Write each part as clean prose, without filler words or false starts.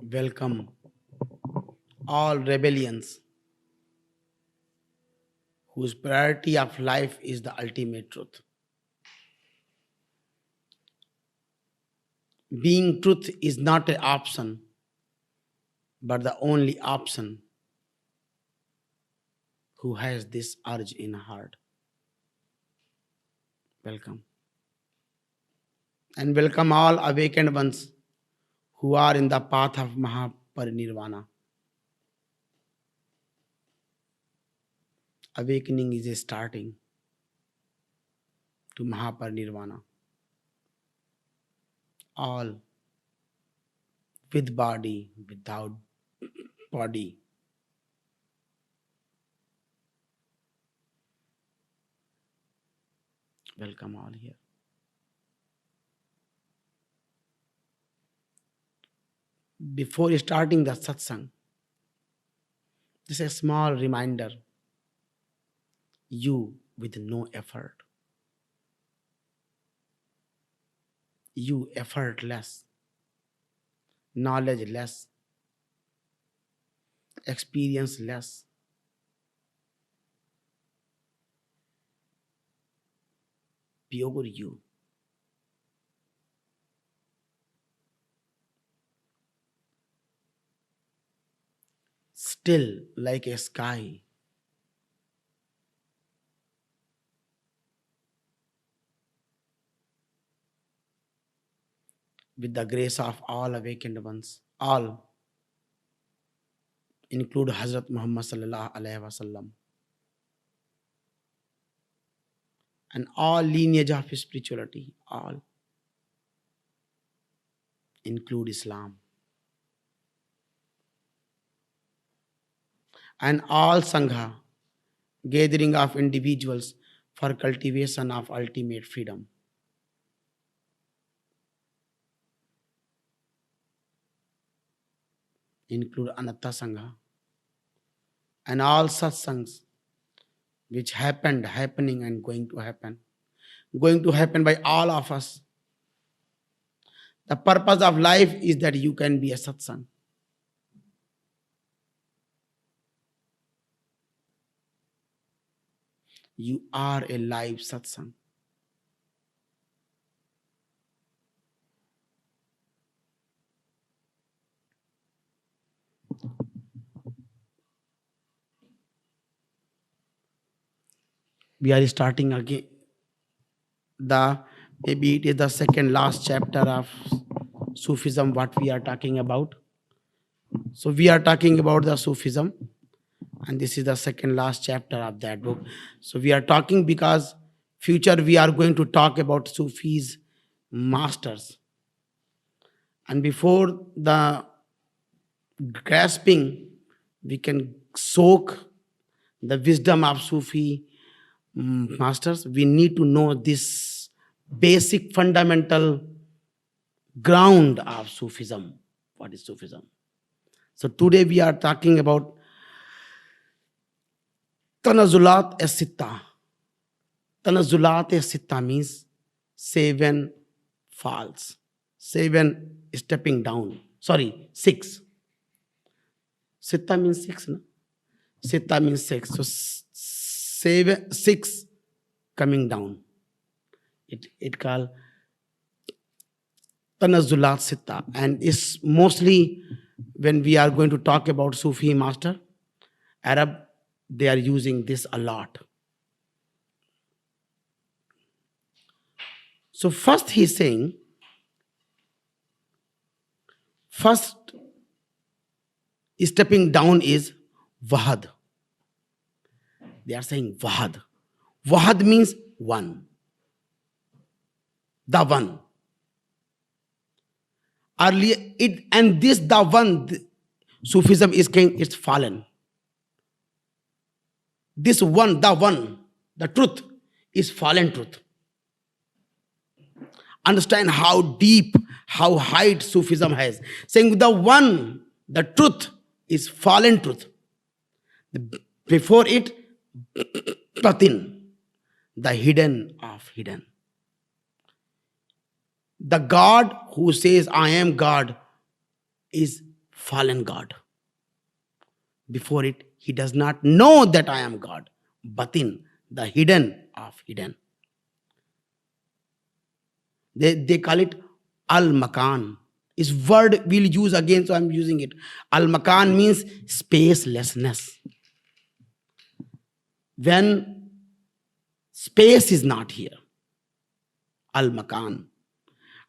Welcome all rebellions whose priority of life is the ultimate truth. Being truth is not an option, but the only option who has this urge in heart. Welcome. And welcome all awakened ones who are in the path of Mahaparinirvana. Awakening is a starting to Mahaparinirvana. All with body, without body. Welcome all here. Before starting the satsang, this is a small reminder. You with no effort. You effortless. Knowledge less. Experience less. Pure you. Still like a sky. With the grace of all awakened ones, all include Hazrat Muhammad sallallahu alaihi wasallam and all lineage of spirituality, all include Islam and all Sangha, gathering of individuals for cultivation of ultimate freedom. Include Anatta Sangha and all satsangs which happened, happening, and going to happen by all of us. The purpose of life is that you can be a satsang. You are a live satsang. We are starting again. Maybe it is the second last chapter of Sufism, what we are talking about. So we are talking about the Sufism, and this is the second last chapter of that book. So we are talking because future we are going to talk about Sufis masters. And before the grasping, we can soak the wisdom of Sufi masters. We need to know this basic fundamental ground of Sufism. What is Sufism? So today we are talking about Tanazulat-e-Sitta. Tanazulat-e-Sitta means 7 falls, 7 stepping down. Sorry, 6. Sitta means 6, no? Sitta means 6. So 6 coming down. It called Tanazulat Sitta. And it's mostly when we are going to talk about Sufi master, Arab, they are using this a lot. So first he's saying, first stepping down is Wahad. They are saying Wahad. Wahad means one. The one. Earlier, the one, Sufism is saying it's fallen. This one, the truth is fallen truth. Understand how deep, how high Sufism has. Saying the one, the truth is fallen truth. Before it, Batin, the hidden of hidden. The God who says I am God is fallen God. Before it, he does not know that I am God, but in the hidden of hidden. They call it al-makan. Is word we'll use again, so I'm using it. Al-makan means spacelessness. When space is not here, al-makan.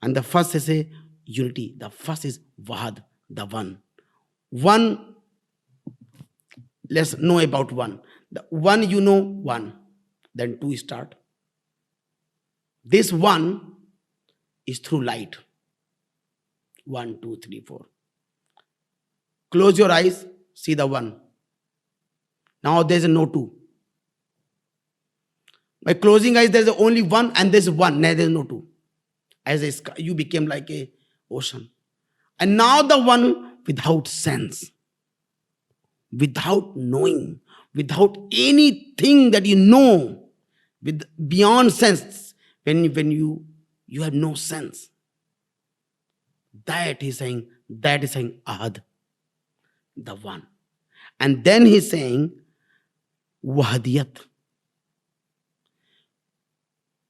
And the first is a unity. The first is Wahad, the one. One, let's know about one. The one, you know, one. Then two start. This one is through light. 1, 2, 3, 4. Close your eyes, see the one. Now there's no two. By closing eyes, there's only one, and there's one. Now there's no two. As a sky, you became like a ocean. And now the one without sense, without knowing, without anything that you know, with beyond sense, when you have no sense. That is saying Ahad, the one. And then he's saying Wahadiyat,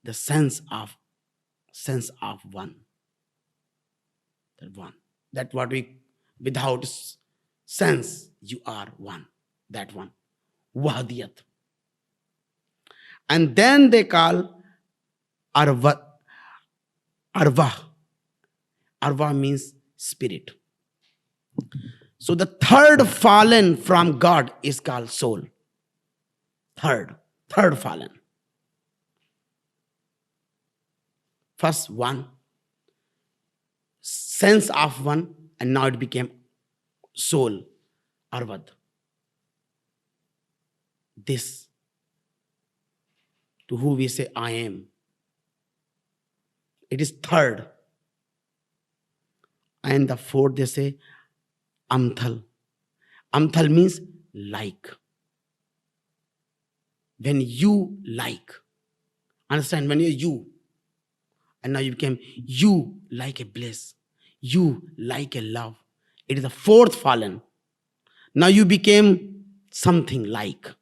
the sense of one. That one. That what we, without sense, you are one. That one. Wahadiyat. And then they call Arwah. Arwah means spirit. So the third fallen from God is called soul. Third fallen. First one, sense of one, and now it became soul, Arvad. This, to who we say I am. It is third. And the fourth, they say Amthal. Amthal means like. When you like. Understand? When you're you. And now you became you like a bliss. You like a love. It is the fourth fallen. Now you became something like.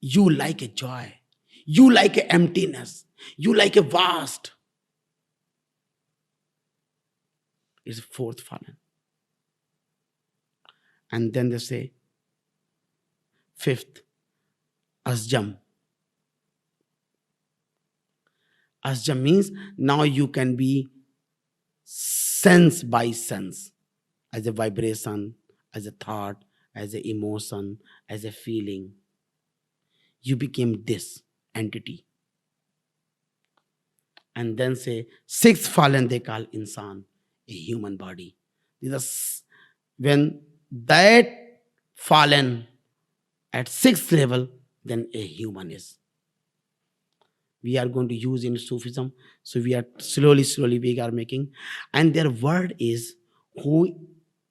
You like a joy. You like a emptiness. You like a vast. It's the fourth fallen. And then they say, fifth, Asjam. Asjam means now you can be sense by sense, as a vibration, as a thought, as an emotion, as a feeling. You became this entity. And then say, sixth fallen they call insan, a human body. When that fallen at sixth level, then a human is. We are going to use in Sufism. So we are slowly we are making. And their word is,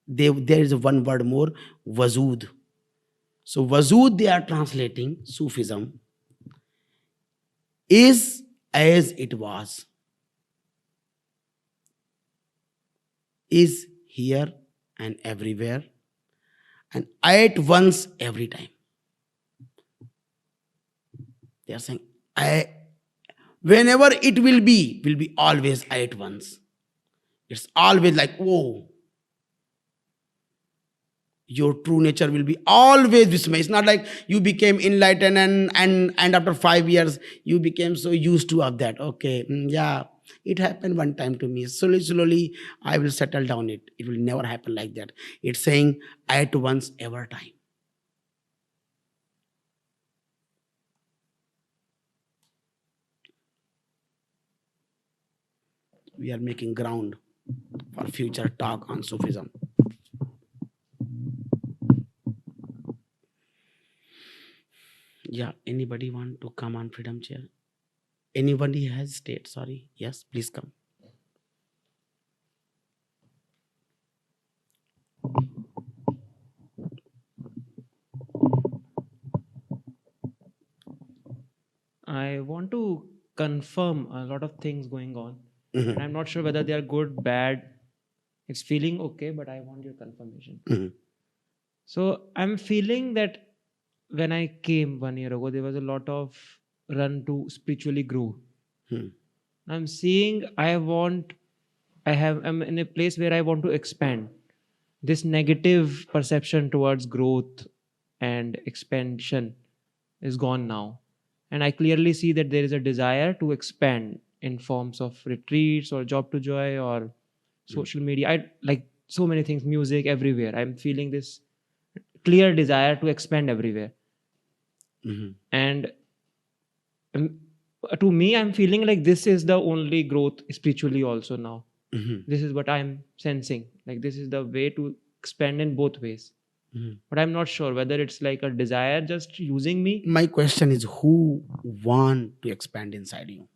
there is one word more, Wazud. So Wazud, they are translating Sufism, is as it was. Is here and everywhere, and at once every time. They are saying, whenever it will be always at once. It's always like, whoa. Your true nature will be always Vismay. It's not like you became enlightened and after 5 years you became so used to of that. Okay, yeah, it happened one time to me. Slowly I will settle down it. It will never happen like that. It's saying at once every time. We are making ground for future talk on Sufism. Yeah, anybody want to come on Freedom Chair? Anybody has state? Sorry. Yes, please come. I want to confirm a lot of things going on. And I'm not sure whether they are good, bad. It's feeling okay, but I want your confirmation. So I'm feeling that when I came 1 year ago, there was a lot of run to spiritually grow. I'm seeing I'm in a place where I want to expand. This negative perception towards growth and expansion is gone now. And I clearly see that there is a desire to expand in forms of retreats or job to joy or social media. I like so many things, music, everywhere. I'm feeling this clear desire to expand everywhere. And to me, I'm feeling like this is the only growth spiritually also now. This is what I'm sensing. Like this is the way to expand in both ways. But I'm not sure whether it's like a desire just using me. My question is, who want to expand inside you?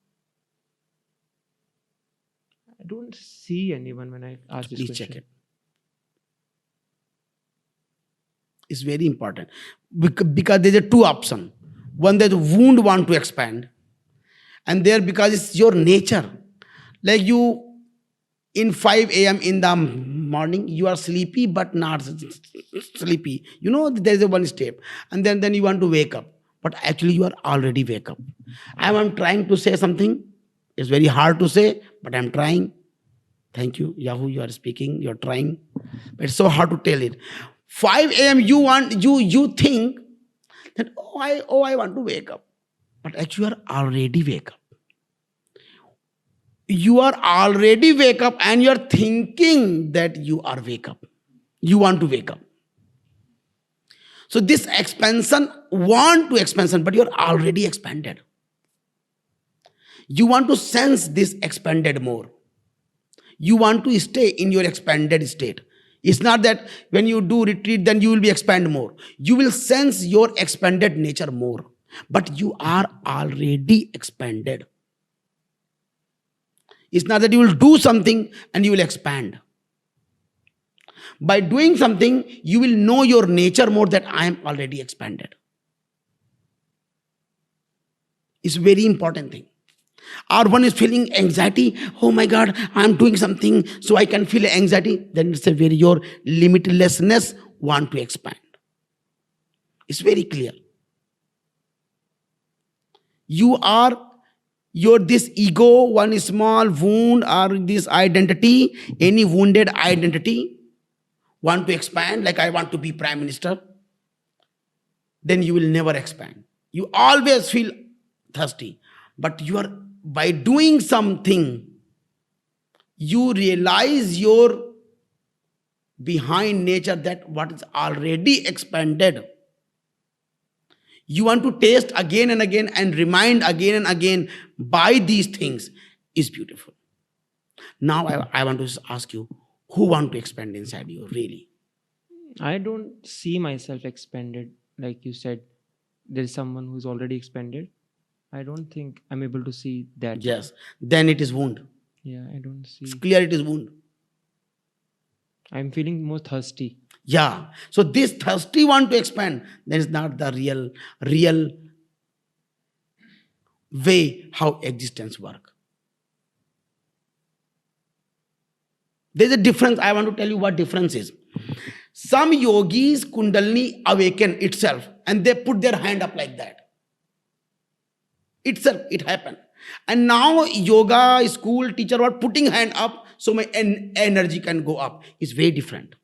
I don't see anyone when I ask this Please question. check it. It's very important because there's a two option. One, that wound want to expand, and there because it's your nature. Like you, in 5 a.m. in the morning, you are sleepy but not sleepy. You know there's a one step, and then you want to wake up, but actually you are already wake up. I'm trying to say something. It's very hard to say, but I'm trying. Thank you, Yahoo. You are speaking. You're trying, but it's so hard to tell it. 5 a.m. You think that I want to wake up, but actually you are already wake up. You are already wake up, and you are thinking that you are wake up. You want to wake up. So this expansion want to expansion, but you are already expanded. You want to sense this expanded more. You want to stay in your expanded state. It's not that when you do retreat, then you will be expand more. You will sense your expanded nature more. But you are already expanded. It's not that you will do something and you will expand. By doing something, you will know your nature more, that I am already expanded. It's a very important thing. Or one is feeling anxiety. Oh my God, I'm doing something so I can feel anxiety. Then it's a very your limitlessness want to expand. It's very clear. You are your this ego, one small wound, or this identity, any wounded identity, want to expand, like I want to be prime minister, then you will never expand. You always feel thirsty. But you are, by doing something, you realize your behind nature, that what is already expanded. You want to taste again and again and remind again and again by these things is beautiful. Now I want to ask you, who want to expand inside you really? I don't see myself expanded. Like you said, there's someone who's already expanded. I don't think I'm able to see that. Yes, then it is wound. Yeah, I don't see. It's clear it is wound. I'm feeling more thirsty. Yeah. So this thirsty want to expand, that is not the real way how existence work. There's a difference. I want to tell you what difference is. Some yogis Kundalini awaken itself and they put their hand up like that. Itself, it happened. And now yoga school teacher were putting hand up so my energy can go up. It's very different.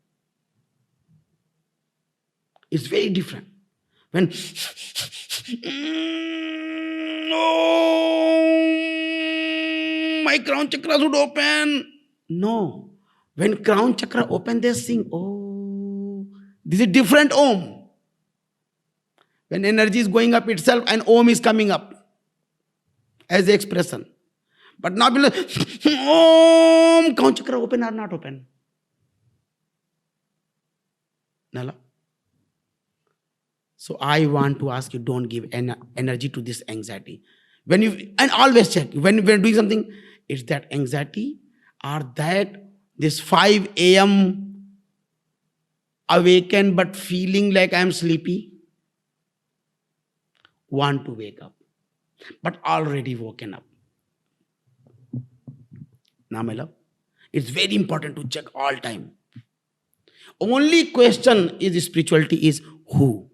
It's very different. When my crown chakra should open. No. When crown chakra open, they sing, oh, this is different Om. When energy is going up itself and Om is coming up as the expression. But now, Om, crown chakra open or not open? Nala. So I want to ask you, don't give energy to this anxiety. When you, and always check, when we're doing something, it's that anxiety or that this 5 a.m. awaken but feeling like I'm sleepy, want to wake up, but already woken up. Now, my love, it's very important to check all time. Only question is spirituality is who.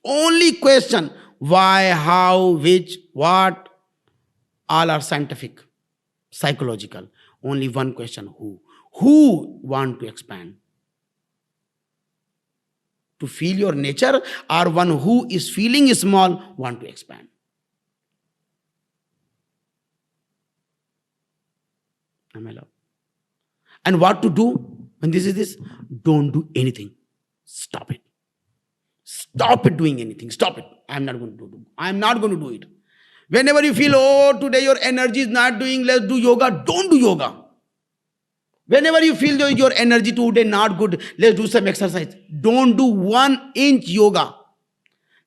Only question why, how, which, what, all are scientific, psychological. Only one question who. Who want to expand? To feel your nature, or one who is feeling small want to expand? My love. And what to do when this is this? Don't do anything. Stop it. Stop it doing anything. Stop it. I'm not going to do. I'm not going to do it. Whenever you feel, oh, today your energy is not doing, let's do yoga. Don't do yoga. Whenever you feel your energy today not good, let's do some exercise. Don't do 1 inch yoga.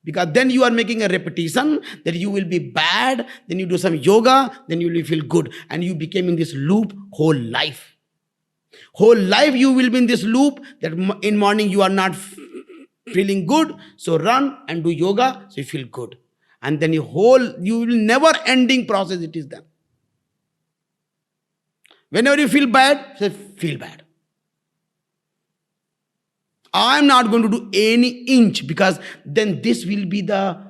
Because then you are making a repetition that you will be bad, then you do some yoga, then you will feel good. And you became in this loop whole life. Whole life you will be in this loop that in morning you are not feeling good, so run and do yoga, so you feel good. And then you will never ending process it is done. Whenever you feel bad, say feel bad. I'm not going to do any inch, because then this will be the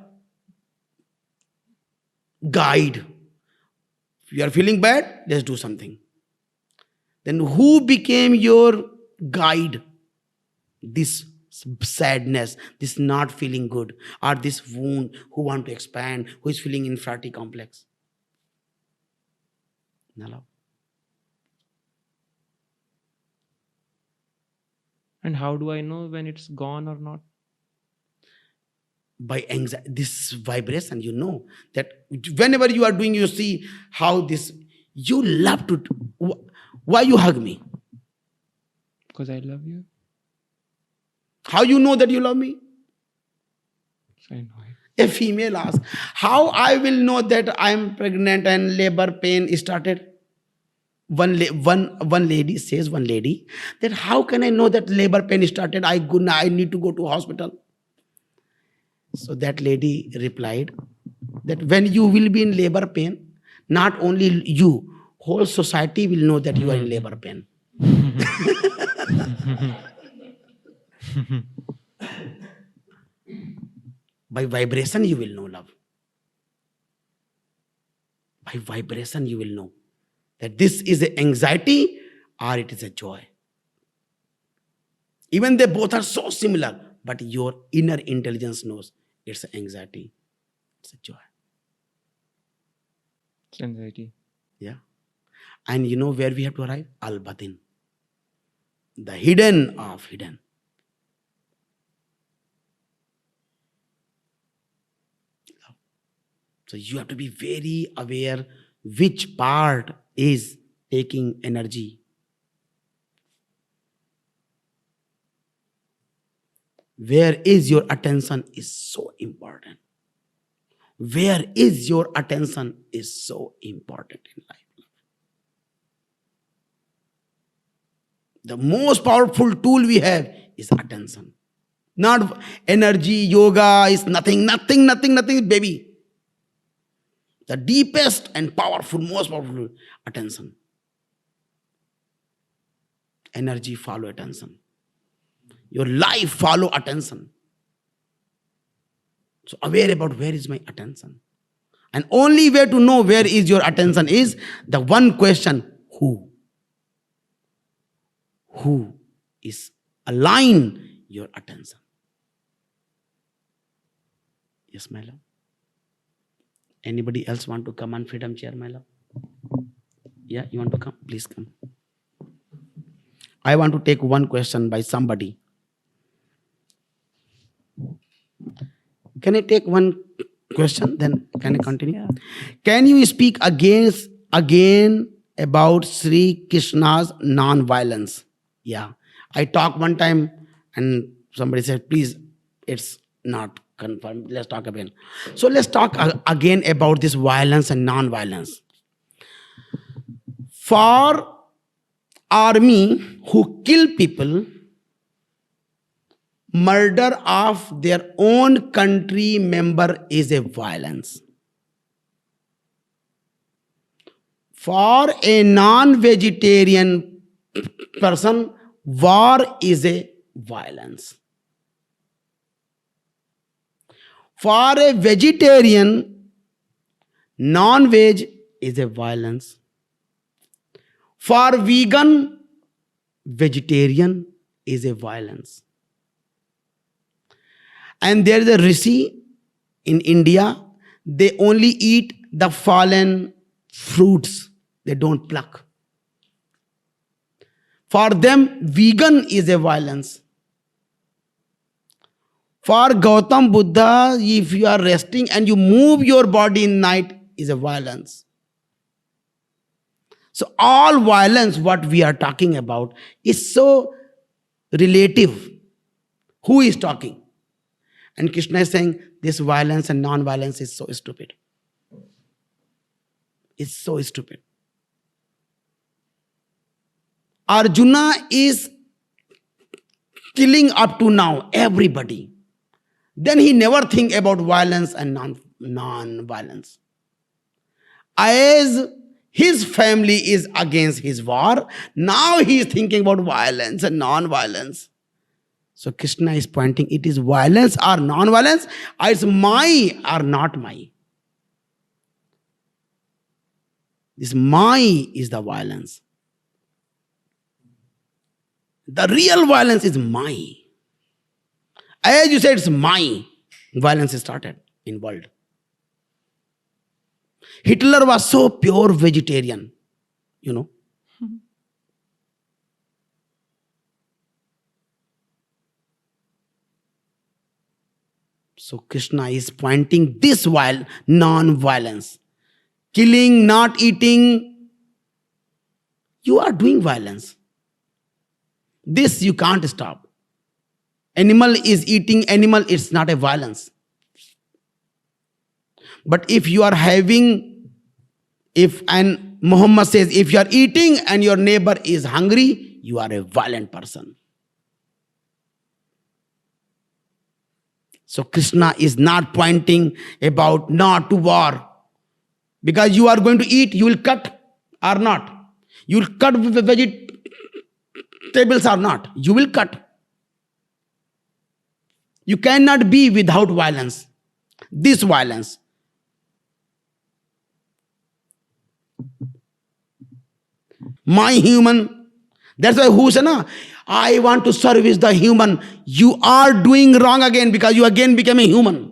guide. If you are feeling bad, let's do something. Then who became your guide? This sadness, this not feeling good, or this wound, who want to expand, who is feeling inferiority complex. Now, And how do I know when it's gone or not? by anxiety, this vibration, you know that whenever you are doing, you see how this, you love to, why you hug me? Because I love you. How you know that you love me? I know it. A female asks, how I will know that I am pregnant and labor pain started? One lady says, that how can I know that labor pain started? I need to go to hospital. So that lady replied that when you will be in labor pain, not only you, whole society will know that you are in labor pain. By vibration you will know, love. By vibration you will know that this is an anxiety or it is a joy. Even they both are so similar, but your inner intelligence knows it's anxiety, it's a joy. It's anxiety. Yeah. And you know where we have to arrive? Al-Batin. The hidden of hidden. So you have to be very aware which part is taking energy. Where is your attention is so important. Where is your attention is so important in life. The most powerful tool we have is attention. Not energy, yoga is nothing, baby. The deepest and powerful, most powerful, attention. Energy follow attention. Your life follow attention. So aware about where is my attention. And only way to know where is your attention is the one question, who? Who is align your attention? Yes, my love. Anybody else want to come on Freedom Chair, my love? Yeah, you want to come? Please come. I want to take one question by somebody. Can I take one question? Then can I continue? Yeah. Can you speak again about Sri Krishna's non-violence? Yeah. I talked one time and somebody said, please, it's not confirmed. Let's talk again. So let's talk again about this violence and non-violence. For army who kill people, murder of their own country member is a violence. For a non-vegetarian person, war is a violence. For a vegetarian, non-veg is a violence. For vegan, vegetarian is a violence. And there is a rishi in India, they only eat the fallen fruits, they don't pluck. For them, vegan is a violence. For Gautam Buddha, if you are resting and you move your body in night, is a violence. So all violence, what we are talking about, is so relative. Who is talking? And Krishna is saying this violence and non-violence is so stupid. It's so stupid. Arjuna is killing up to now everybody. Then he never think about violence and non-violence. As his family is against his war, now he is thinking about violence and non-violence. So Krishna is pointing, it is violence or non-violence, or it's my or not my. This my is the violence. The real violence is my. As you said, it's my. Violence started in world. Hitler was so pure vegetarian, you know. So Krishna is pointing this non-violence. Killing, not eating, you are doing violence. This you can't stop. Animal is eating animal, it's not a violence. But if you are having, and Muhammad says, if you are eating and your neighbor is hungry, you are a violent person. So Krishna is not pointing about not to war. Because you are going to eat, you will cut or not. You will cut with the vegetables or not. You will cut. You cannot be without violence. This violence. My human. That's why who said, no, I want to service the human. You are doing wrong again because you again become a human.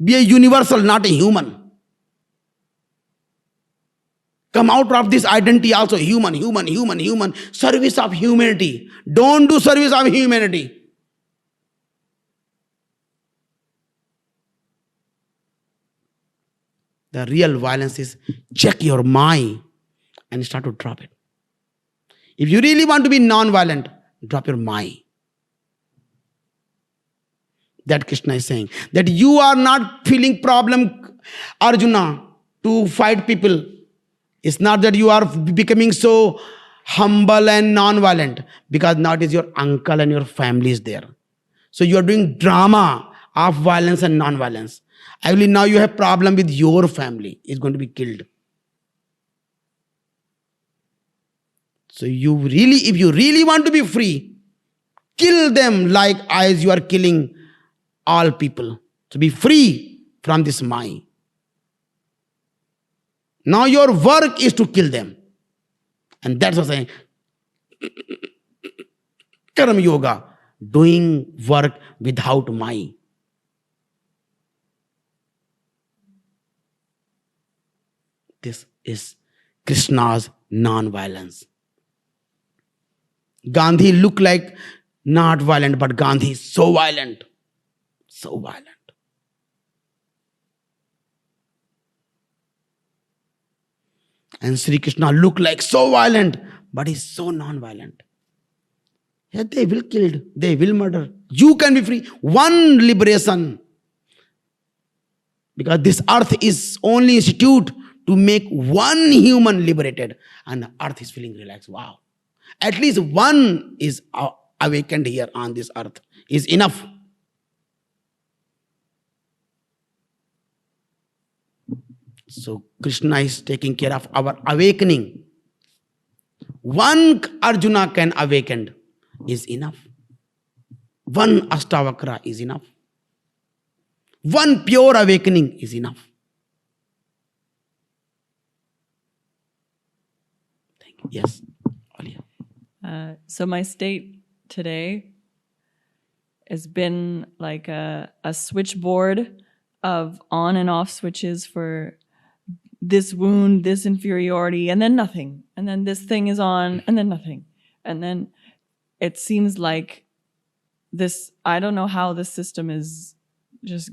Be a universal, not a human. Come out of this identity also, human. Service of humanity. Don't do service of humanity. The real violence is check your mind and start to drop it. If you really want to be non-violent, drop your mind. That Krishna is saying. That you are not feeling problem, Arjuna, to fight people. It's not that you are becoming so humble and non-violent, because now it is your uncle and your family is there. So you are doing drama of violence and non-violence. Actually, now you have problem with your family. It's going to be killed. So if you really want to be free, kill them like as you are killing all people. To be free from this mind. Now your work is to kill them. And that's what I'm saying. Karma yoga, doing work without mind. This is Krishna's non-violence. Gandhi looked like not violent, but Gandhi is so violent. So violent. And Sri Krishna looked like so violent, but he's so non-violent. Yeah, they will kill, they will murder. You can be free. One liberation. Because this earth is only institute to make one human liberated. And earth is feeling relaxed. Wow. At least one is awakened here on this earth. Is enough. So Krishna is taking care of our awakening. One Arjuna can awaken is enough. One Astavakra is enough. One pure awakening is enough. Thank you. Yes, Alia. So my state today has been like a switchboard of on and off switches for this wound, this inferiority, and then nothing. And then this thing is on, and then nothing. And then it seems like this, I don't know how this system is just,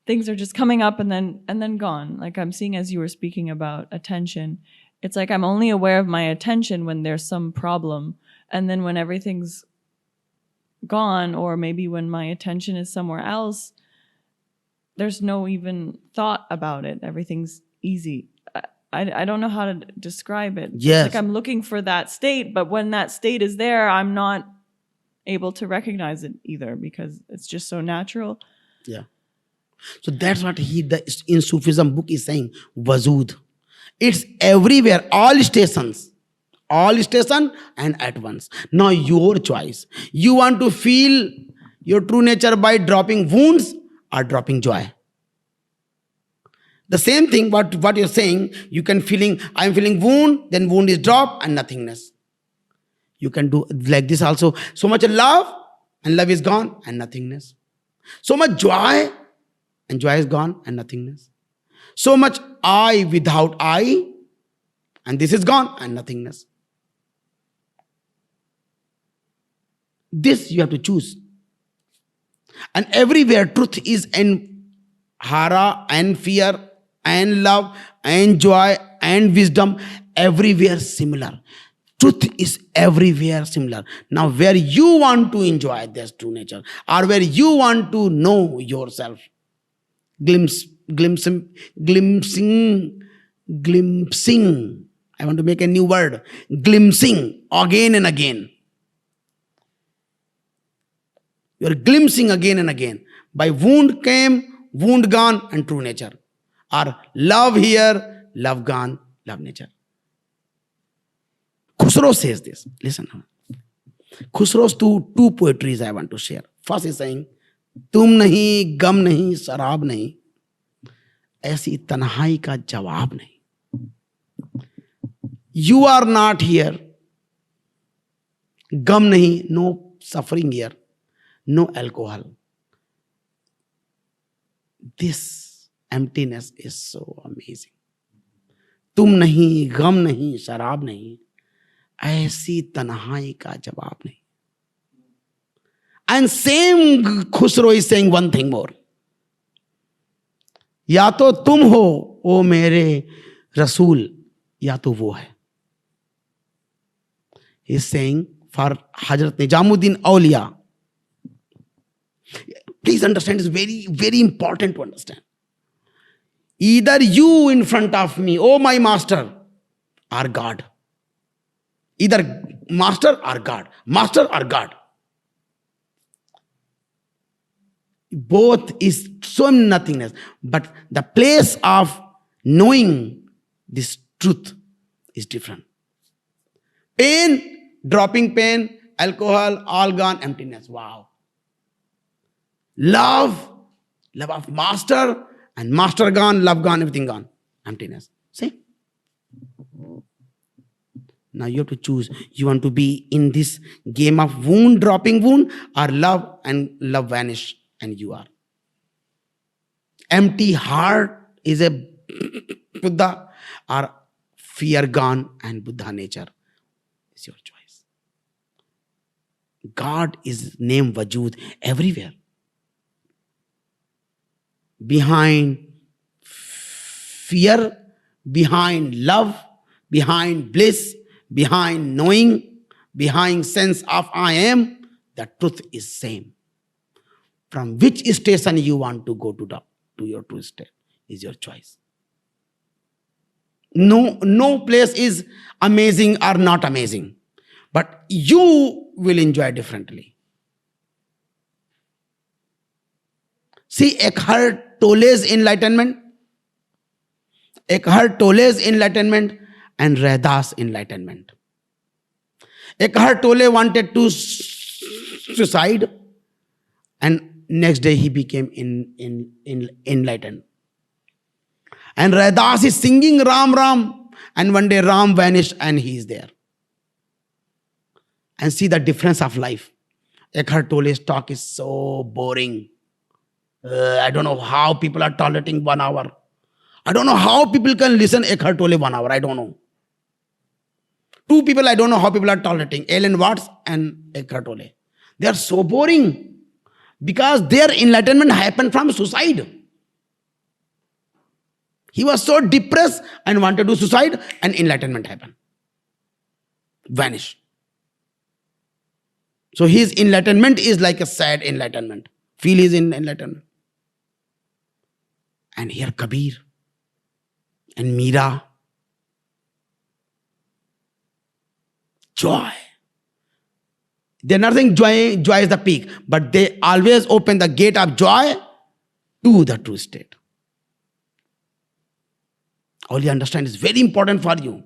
things are just coming up and then gone. Like I'm seeing as you were speaking about attention, it's like I'm only aware of my attention when there's some problem. And then when everything's gone, or maybe when my attention is somewhere else, there's no even thought about it. Everything's easy. I don't know how to describe it. Yes. It's like I'm looking for that state, but when that state is there, I'm not able to recognize it either because it's just so natural. Yeah. So that's what in Sufism book is saying, Wazud. It's everywhere, all stations and at once. Now your choice. You want to feel your true nature by dropping wounds or dropping joy. The same thing what you're saying, you can I'm feeling wound, then wound is drop and nothingness. You can do like this also. So much love and love is gone and nothingness. So much joy and joy is gone and nothingness. So much I without I and this is gone and nothingness. This you have to choose. And everywhere truth is in hara and fear and love and joy and wisdom, everywhere similar. Truth is everywhere similar. Now where you want to enjoy this true nature or where you want to know yourself, glimpsing, I want to make a new word, glimpsing again and again. You're glimpsing again and again. By wound came, wound gone, and true nature. Or love here, love gone, love nature. Khusro says this. Listen. Khusro's two poetries I want to share. First is saying, तुम नहीं, गम नहीं, शराब नहीं, ऐसी तन्हाई का जवाब नहीं. You are not here. Gum nahi, no suffering here. No alcohol. This emptiness is so amazing. तुम नहीं, गम नहीं, शराब नहीं, ऐसी तन्हाई का जवाब नहीं. And same Khusro is saying one thing more. या तो तुम हो ओ मेरे रसूल, या तो वो है. He is saying for Hazrat Nijamuddin Auliya. Please understand, it's very, very important to understand. Either you in front of me, oh my master, are God. Either master or God. Master or God. Both is so nothingness. But the place of knowing this truth is different. Pain, dropping pain, alcohol, all gone, emptiness. Wow. Love of master, and master gone, love gone, everything gone. Emptiness. See? Now you have to choose. You want to be in this game of wound, dropping wound, or love and love vanish and you are. Empty heart is a Buddha, or fear gone and Buddha nature. It's your choice. God is named Wajud everywhere. Behind fear, behind love, behind bliss, behind knowing, behind sense of I am, the truth is same. From which station you want to go to your true state is your choice. No place is amazing or not amazing, but you will enjoy differently. See, Eckhart Tolle's enlightenment Eckhart Tolle's enlightenment and Raidas enlightenment. Eckhart Tolle wanted to suicide, and next day he became enlightened. And Raidas is singing Ram Ram, and one day Ram vanished and he is there. And see the difference of life. Eckhart Tolle's talk is so boring. I don't know how people are tolerating 1 hour. I don't know how people can listen Eckhart Tolle 1 hour. I don't know. 2 people, I don't know how people are tolerating. Alan Watts and Eckhart Tolle. They are so boring. Because their enlightenment happened from suicide. He was so depressed and wanted to suicide, and enlightenment happened. Vanish. So his enlightenment is like a sad enlightenment. Feel his enlightenment. And here Kabir and Meera. Joy. They're not saying joy is the peak, but they always open the gate of joy to the true state. All you understand is very important for you.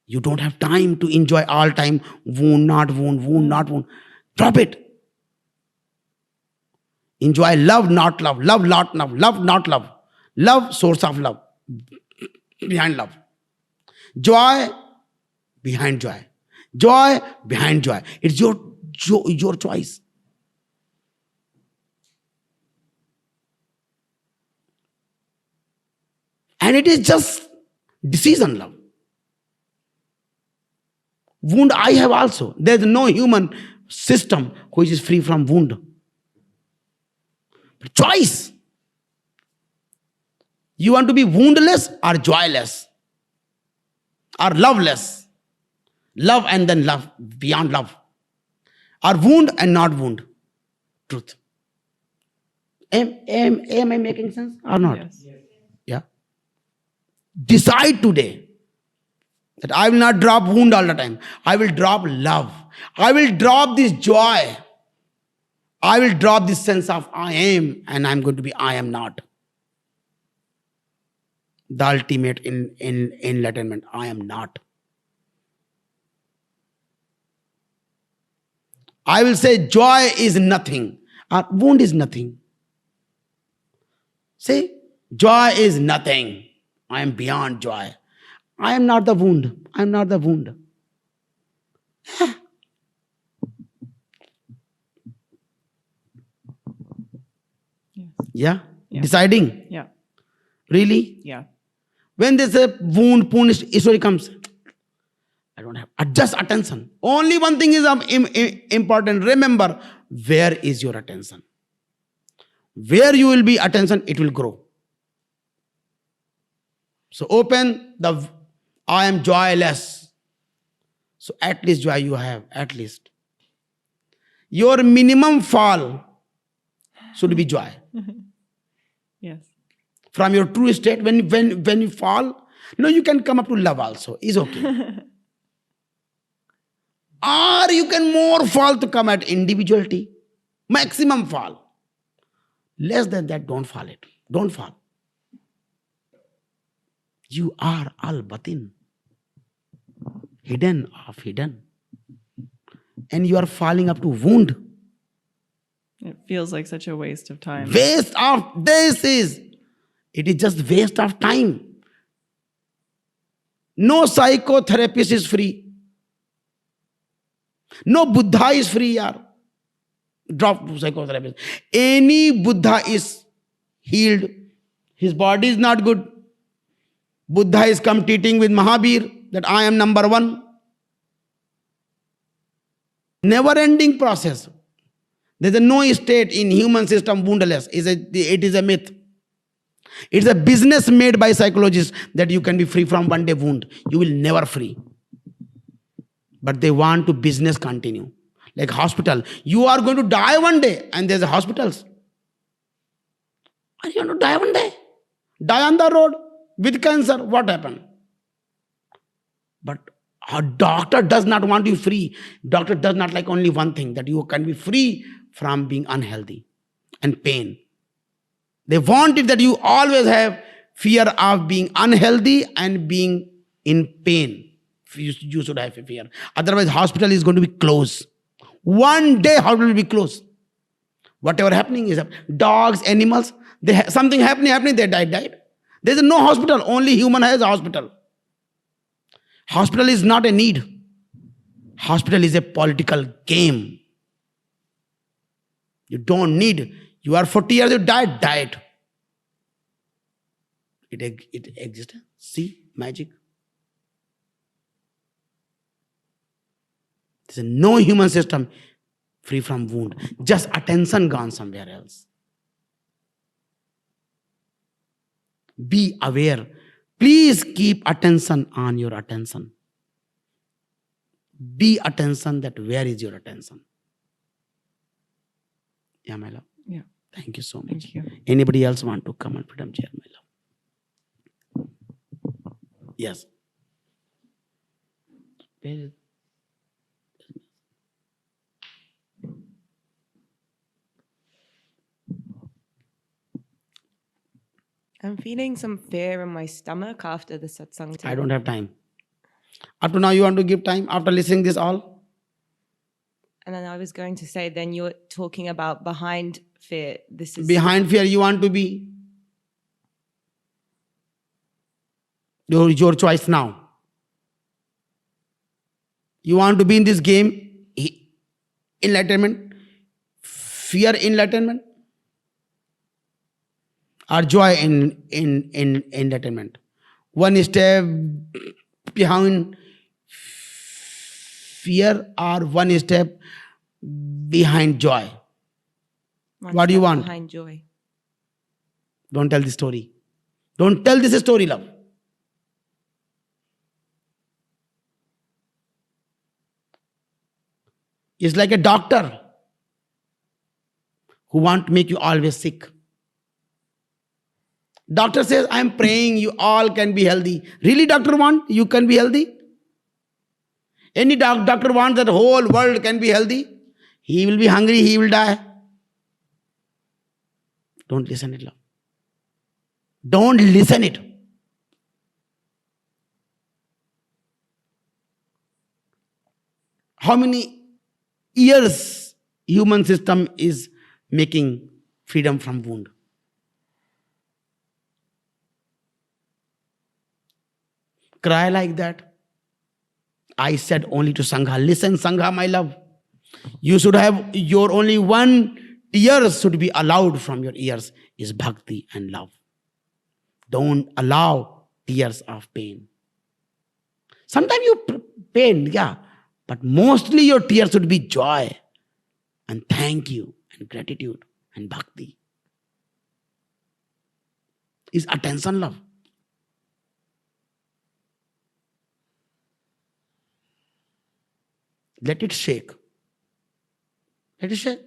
You don't have time to enjoy all time. Wound, not wound, wound, not wound. Drop it. Enjoy love, not love. Love, not love. Love, not love. Love, source of love. Behind love. Joy, behind joy. Joy, behind joy. It's your choice. And it is just decision love. Wound I have also. There is no human system which is free from wound. But choice. You want to be woundless or joyless? Or loveless? Love and then love, beyond love. Or wound and not wound. Truth. Am I making sense or not? Yes. Yeah. Decide today that I will not drop wound all the time. I will drop love. I will drop this joy. I will drop this sense of I am, and I'm going to be I am not. The ultimate in enlightenment. I am not. I will say joy is nothing. Or wound is nothing. Say, joy is nothing. I am beyond joy. I am not the wound. I am not the wound. Yes. Yeah? Yeah. Deciding. Yeah. Really? Yeah. When there's a wound, Ishwari comes. I don't have. Just attention. Only one thing is important. Remember, where is your attention? Where you will be attention, it will grow. So open the I am joyless. So at least joy you have, at least. Your minimum fall should be joy. Yes. From your true state, when you fall, no, you can come up to love also. Is okay. Or you can more fall to come at individuality. Maximum fall. Less than that, don't fall it. Don't fall. You are al-batin. Hidden of hidden. And you are falling up to wound. It feels like such a waste of time. Waste of this is. It is just waste of time. No psychotherapist is free. No Buddha is free, yaar. Drop psychotherapist. Any Buddha is healed. His body is not good. Buddha is competing with Mahabir that I am number one. Never-ending process. There is no state in human system woundless. It is a myth. It's a business made by psychologists that you can be free from one day wound. You will never free. But they want to business continue. Like hospital. You are going to die one day and there's hospitals. Are you going to die one day? Die on the road with cancer. What happened? But a doctor does not want you free. Doctor does not like only one thing, that you can be free from being unhealthy and pain. They want it that you always have Fear of being unhealthy and being in pain. You should have a fear. Otherwise, hospital is going to be closed. One day, hospital will be closed. Whatever happening is dogs, animals, something happening, they died. There is no hospital. Only human has a hospital. Hospital is not a need. Hospital is a political game. You don't need. You are 40 years, you died. It exists. See, magic. There's no human system free from wound. Just attention gone somewhere else. Be aware. Please keep attention on your attention. Be attention that where is your attention. Yeah, my love. Yeah. Thank you so much. Thank you. Anybody else want to come on freedom chair, my love? Yes. Where is- I'm feeling some fear in my stomach after the satsang today. I don't have time. Up to now, you want to give time after listening this all? And then I was going to say, then you're talking about behind fear. This is Behind fear, you want to be. Your choice now. You want to be in this game, enlightenment, fear enlightenment, or joy in enlightenment. One step behind fear or one step behind joy. one What do you step want? behind joy. Don't tell this story. Don't tell this story, love. It's like a doctor who want to make you always sick. Doctor says, I'm praying you all can be healthy. Really, doctor want you can be healthy? Any doctor wants that whole world can be healthy? He will be hungry, he will die. Don't listen it, love. Don't listen it. How many years human system is making freedom from wound? Cry like that. I said only to Sangha, listen Sangha, my love. You should have your only one tears should be allowed from your ears is bhakti and love. Don't allow tears of pain. Sometimes you pain, yeah, but mostly your tears should be joy and thank you and gratitude and bhakti. Is attention love. Let it shake. Let it shake.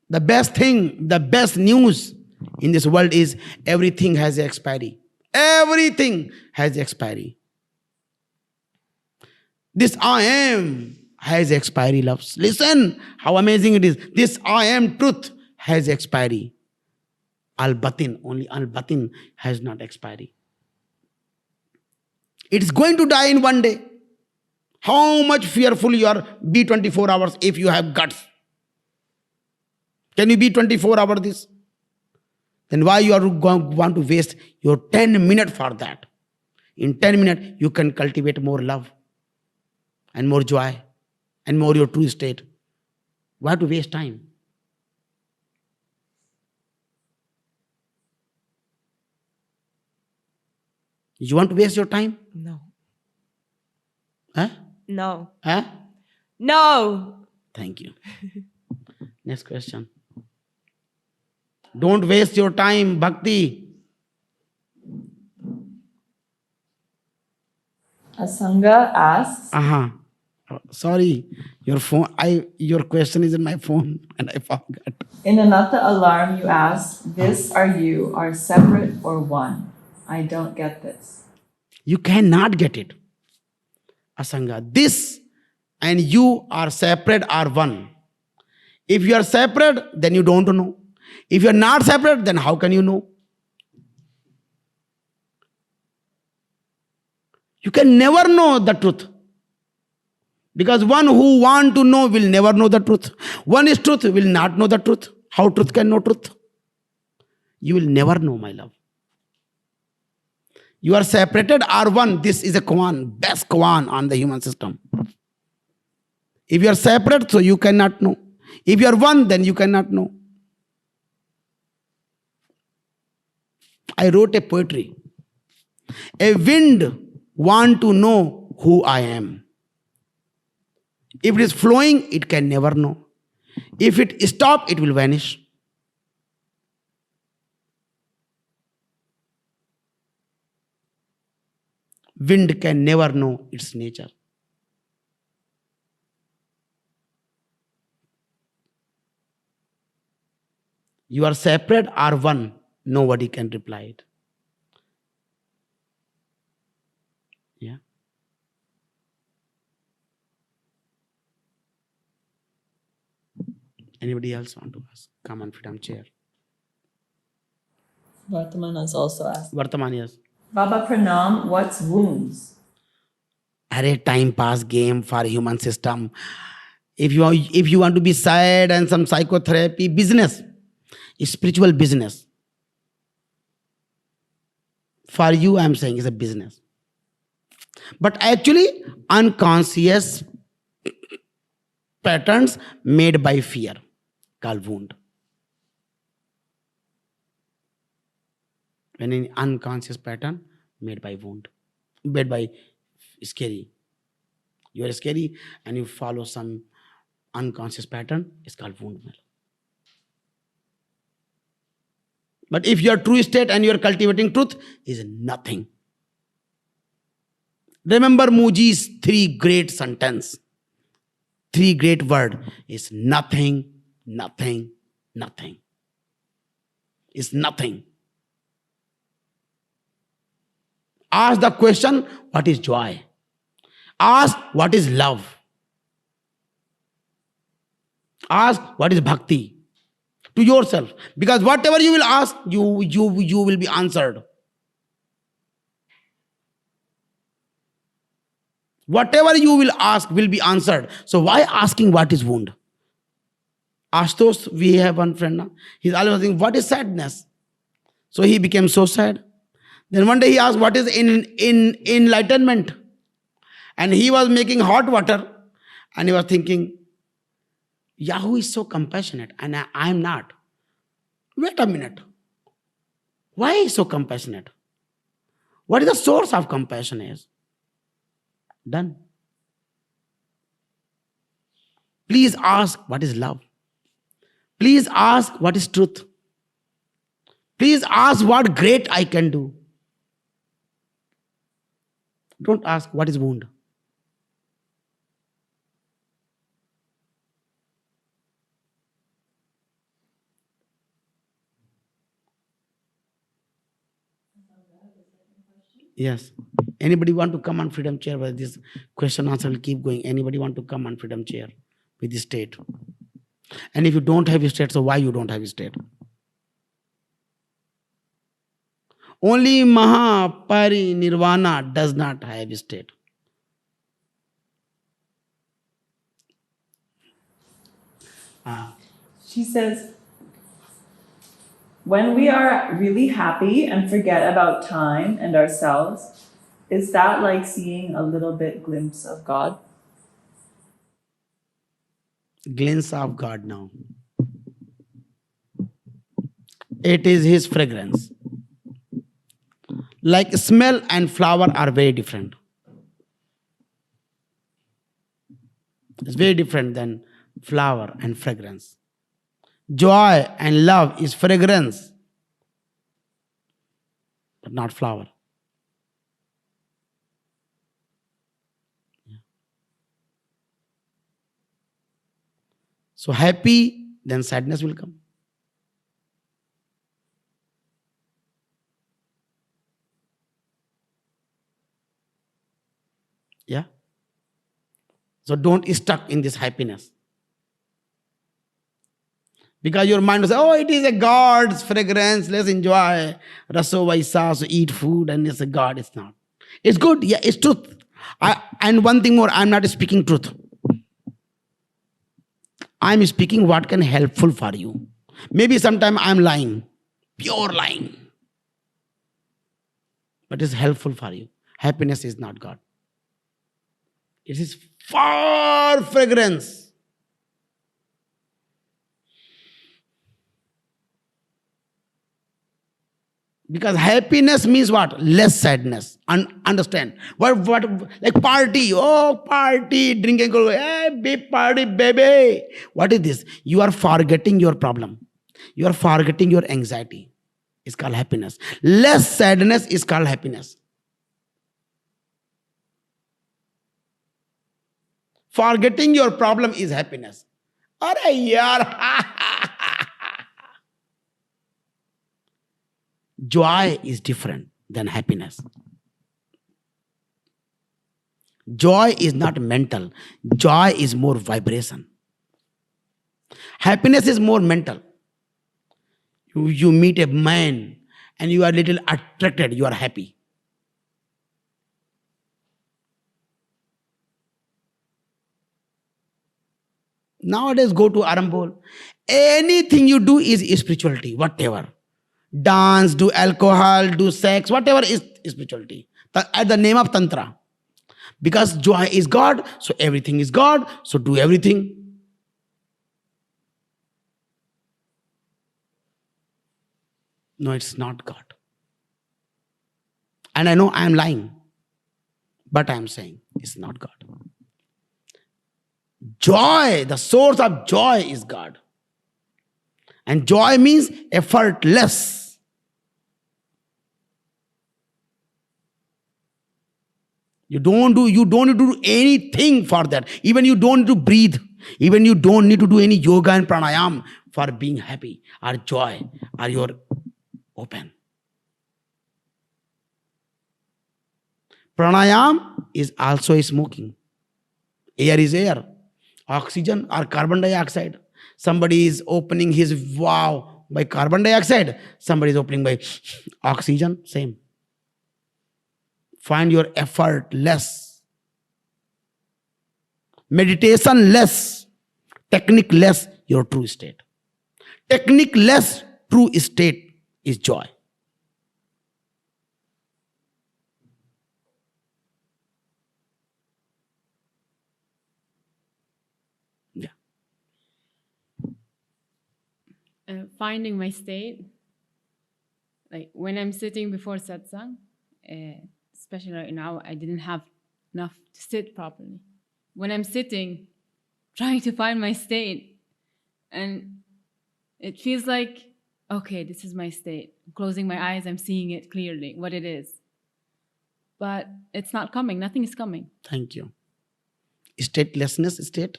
The best thing, the best news in this world is everything has an expiry. Everything has expiry. This I am has expiry, loves. Listen how amazing it is. This I am truth has expiry. Al-Batin, only Al-Batin has not expiry. It's going to die in one day. How much fearful you are, be 24 hours if you have guts. Can you be 24 hours this? Then why you are want to waste your 10 minutes for that? In 10 minutes, you can cultivate more love and more joy and more your true state. Why to waste time? You want to waste your time? No. Huh? No. Huh? No. Thank you. Next question. Don't waste your time, Bhakti. Asanga asks, Sorry, your question is in my phone and I forgot. in another alarm you ask, this are you are separate or one? I don't get this. You cannot get it. Asanga. This and you are separate or one. If you are separate, then you don't know. If you're not separate, then how can you know? You can never know the truth. Because one who want to know will never know the truth. One is truth will not know the truth. How truth can know truth? You will never know, my love. You are separated or one. This is a koan, best koan on the human system. If you are separate, so you cannot know. If you are one, then you cannot know. I wrote a poetry. A wind want to know who I am. If it is flowing, it can never know. If it stop, it will vanish. Wind can never know its nature. You are separate or one, nobody can reply it. Yeah. Anybody else want to ask? Come on, freedom chair. Vartaman has also asked. Vartaman, yes. Baba Pranam, what's wounds? Array time pass game for human system. If you want to be sad and some psychotherapy business, spiritual business. For you, I am saying it's a business. But actually, unconscious patterns made by fear, called wound. When an unconscious pattern made by wound, made by scary. You are scary and you follow some unconscious pattern, it's called wound. But if your true state and you are cultivating truth is nothing. Remember Muji's 3 great sentence. 3 great word is nothing, nothing, nothing. It's nothing. Ask the question, what is joy? Ask, what is love? Ask, what is bhakti? To yourself. Because whatever you will ask, you will be answered. Whatever you will ask will be answered. So why asking what is wound? Astos, we have one friend now. He's always saying, what is sadness? So he became so sad. Then one day he asked, what is enlightenment? And he was making hot water. And he was thinking, Yahoo is so compassionate and I am not. Wait a minute. Why is so compassionate? What is the source of compassion is? Done. Please ask what is love. Please ask what is truth. Please ask what great I can do. Don't ask what is wound. Yes. Anybody want to come on freedom chair where this question answer will keep going? Anybody want to come on freedom chair with the state? And if you don't have a state, so why you don't have a state? Only Mahaparinirvana does not have a state. She says, when we are really happy and forget about time and ourselves, is that like seeing a little bit glimpse of God? Glimpse of God now. It is His fragrance. Like smell and flower are very different. It's very different than flower and fragrance. Joy and love is fragrance, but not flower. So happy, then sadness will come. Yeah. So don't stuck in this happiness. Because your mind will say, oh, it is a God's fragrance, let's enjoy. Raso vaisa, so eat food, and it's a God. It's not. It's good, yeah, it's truth. And one thing more, I'm not speaking truth. I'm speaking what can helpful for you. Maybe sometime I'm lying, pure lying. But it's helpful for you. Happiness is not God. It is far fragrance. Because happiness means what? Less sadness. Understand? What like party? Oh, party, drinking, hey, big party, baby. What is this? You are forgetting your problem. You are forgetting your anxiety. It's called happiness. Less sadness is called happiness. Forgetting your problem is happiness. Arey yaar. Joy is different than happiness. Joy is not mental. Joy is more vibration. Happiness is more mental. You meet a man and you are little attracted, you are happy. Nowadays, go to Arambol. Anything you do is spirituality, whatever. Dance, do alcohol, do sex, whatever is spirituality. At the name of Tantra. Because joy is God, so everything is God, so do everything. No, it's not God. And I know I am lying, but I am saying it's not God. Joy, the source of joy is God. And joy means effortless. You don't need to do anything for that. Even you don't need to breathe. Even you don't need to do any yoga and pranayam for being happy or joy or you're open. Pranayam is also smoking. Air is air. Oxygen or carbon dioxide. Somebody is opening his wow by carbon dioxide. Somebody is opening by oxygen. Same. Find your effort less. Meditation less. Technique less, your true state. Technique less, true state is joy. Yeah. Finding my state, like when I'm sitting before satsang, especially right now, I didn't have enough to sit properly. When I'm sitting, trying to find my state, and it feels like, okay, this is my state. I'm closing my eyes, I'm seeing it clearly, what it is. But it's not coming, nothing is coming. Thank you. Statelessness state.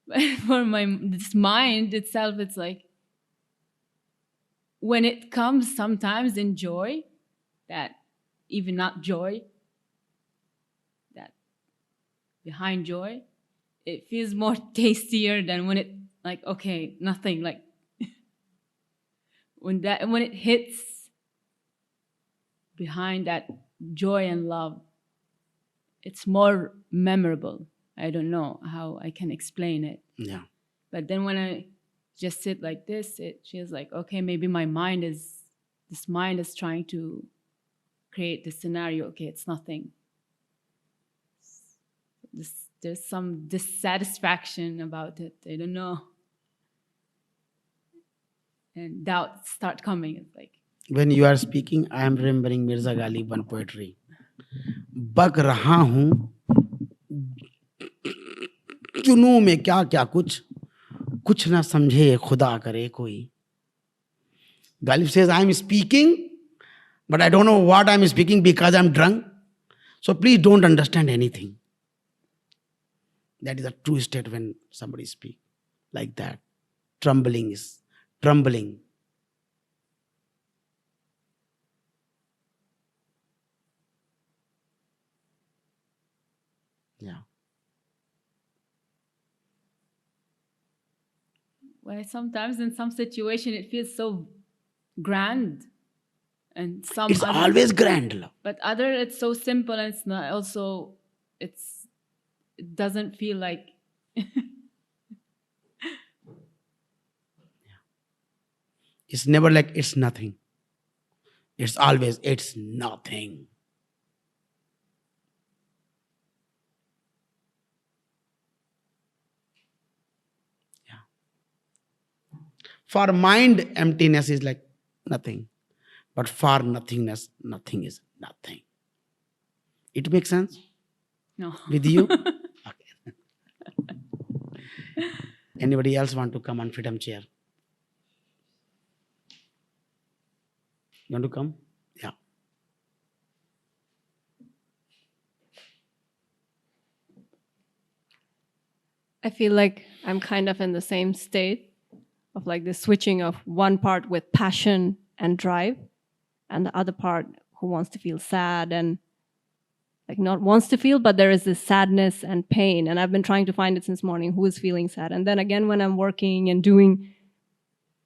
But for this mind itself, it's like, when it comes sometimes in joy, that even not joy, that behind joy, it feels more tastier than when it like, okay, nothing, like when it hits behind that joy and love, it's more memorable. I don't know how I can explain it. Yeah. But then when I just sit like this, it feels like, okay, maybe this mind is trying to create this scenario. Okay, it's nothing. There's some dissatisfaction about it. I don't know. And doubts start coming. It's like, When you are speaking, I am remembering Mirza Ghalib one poetry. Bug रहा हूं जुनू में क्या क्या कुछ ना समझे खुदा करे कोई. Ghalib says, I am speaking, but I don't know what I am speaking because I am drunk. So please don't understand anything. That is a true state when somebody speaks like that. Trembling. Yeah. Well, sometimes in some situation it feels so grand, and some It's other, always grand, love. but other it's so simple, and it's not also, it doesn't feel like. It's never like it's nothing. It's always it's nothing. Yeah. For mind, emptiness is like nothing. But for nothingness, nothing is nothing. It makes sense No. with you? Okay. Anybody else want to come on freedom chair? You want to come? Yeah. I feel like I'm kind of in the same state of like the switching of one part with passion and drive, and the other part who wants to feel sad and like not wants to feel, but there is this sadness and pain. And I've been trying to find it since morning, who is feeling sad. And then again, when I'm working and doing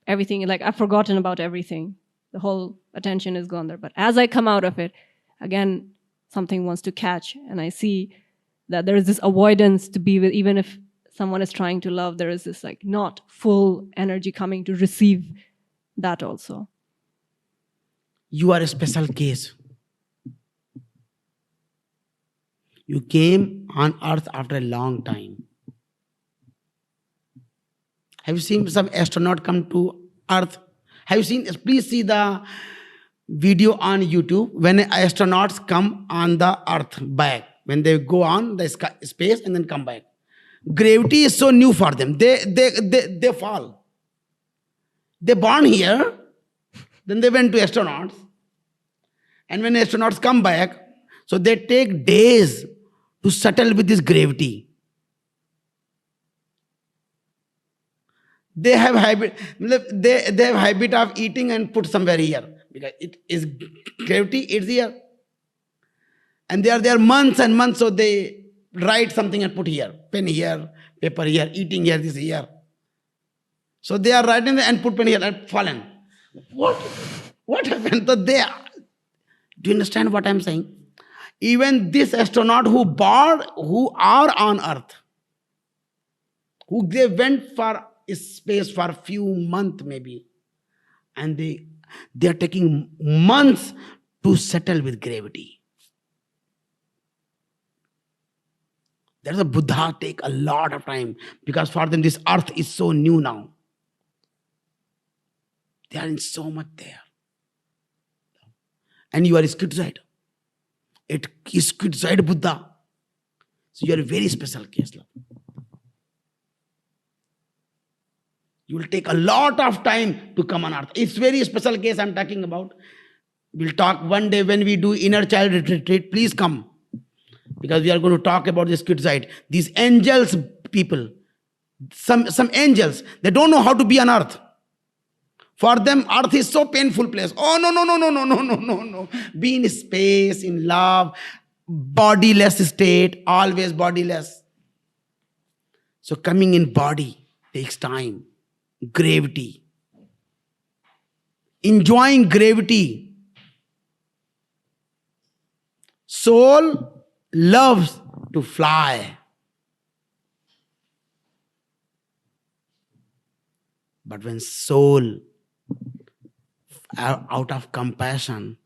everything, like I've forgotten about everything. The whole attention is gone there. But as I come out of it, again, something wants to catch. And I see that there is this avoidance to be with, even if someone is trying to love, there is this like not full energy coming to receive that also. You are a special case. You came on earth after a long time. Have you seen some astronaut come to earth? Have you seen, please see the video on YouTube when astronauts come on the earth back, when they go on the space and then come back. Gravity is so new for them. They fall. They born here, then they went to astronauts. And when astronauts come back, so they take days to settle with this gravity. They have habit. They have habit of eating and put somewhere here because it is gravity. It's here, and they are there months and months. So they write something and put here, pen here, paper here, eating here, this here. So they are writing and put pen here and fallen. What happened? So they. Do you understand what I'm saying? Even this astronaut who are on Earth, who they went for space for a few months maybe, and they are taking months to settle with gravity. There's a Buddha take a lot of time because for them this earth is so new now. They are in so much there. And you are schizoid. It is schizoid Buddha. So you are a very special case. Love. You will take a lot of time to come on earth. It's very special case I'm talking about. We'll talk one day when we do inner child retreat. Please come. Because we are going to talk about this schizoid. These angels people. Some angels, they don't know how to be on earth. For them, earth is so painful place. Oh, no. Be in space, in love, bodiless state, always bodiless. So coming in body takes time. Gravity. Enjoying gravity. Soul loves to fly. But when soul, out of compassion,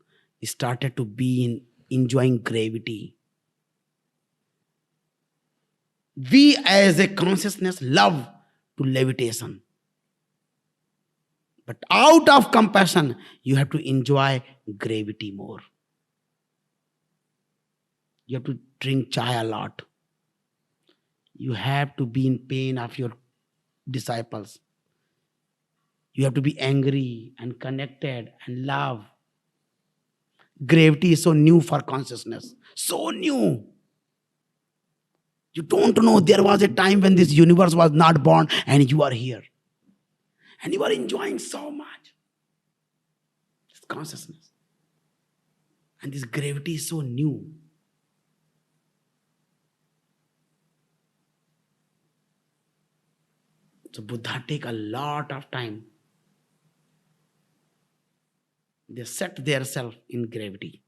started to be in enjoying gravity, we as a consciousness love to levitation. But out of compassion, you have to enjoy gravity more. You have to drink chai a lot. You have to be in pain of your disciples. You have to be angry and connected and love. Gravity is so new for consciousness. So new. You don't know there was a time when this universe was not born and you are here. And you are enjoying so much. This consciousness. And this gravity is so new. So Buddha take a lot of time. They set themselves in gravity.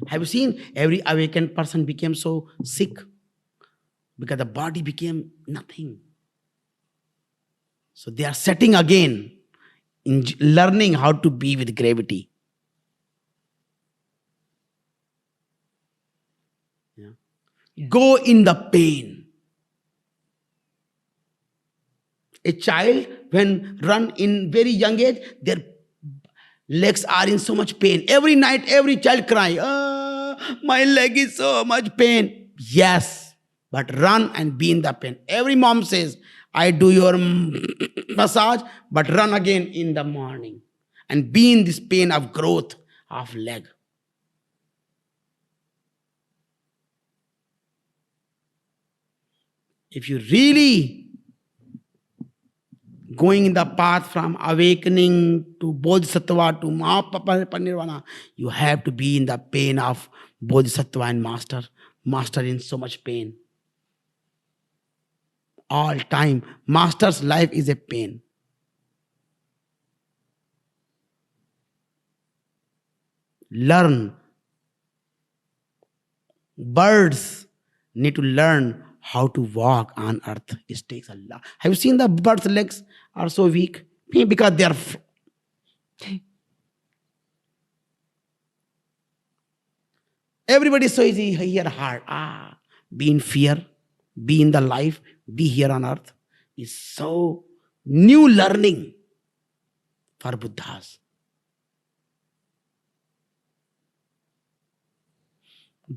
Have you seen every awakened person became so sick? Because the body became nothing. So they are setting again, in learning how to be with gravity. Yeah. Yes. Go in the pain. A child, when run in very young age, their legs are in so much pain. Every night, every child cry, my leg is so much pain. Yes, but run and be in the pain. Every mom says, I do your massage, but run again in the morning. And be in this pain of growth of leg. If you really going in the path from awakening to Bodhisattva to Mahaparinirvana, you have to be in the pain of Bodhisattva and Master. Master in so much pain. All time. Master's life is a pain. Learn. Birds need to learn how to walk on earth. It takes a lot. Have you seen the birds' legs are so weak? Because they are. Everybody is so easy here hard. Be in fear, be in the life, be here on earth is so new learning for Buddhas.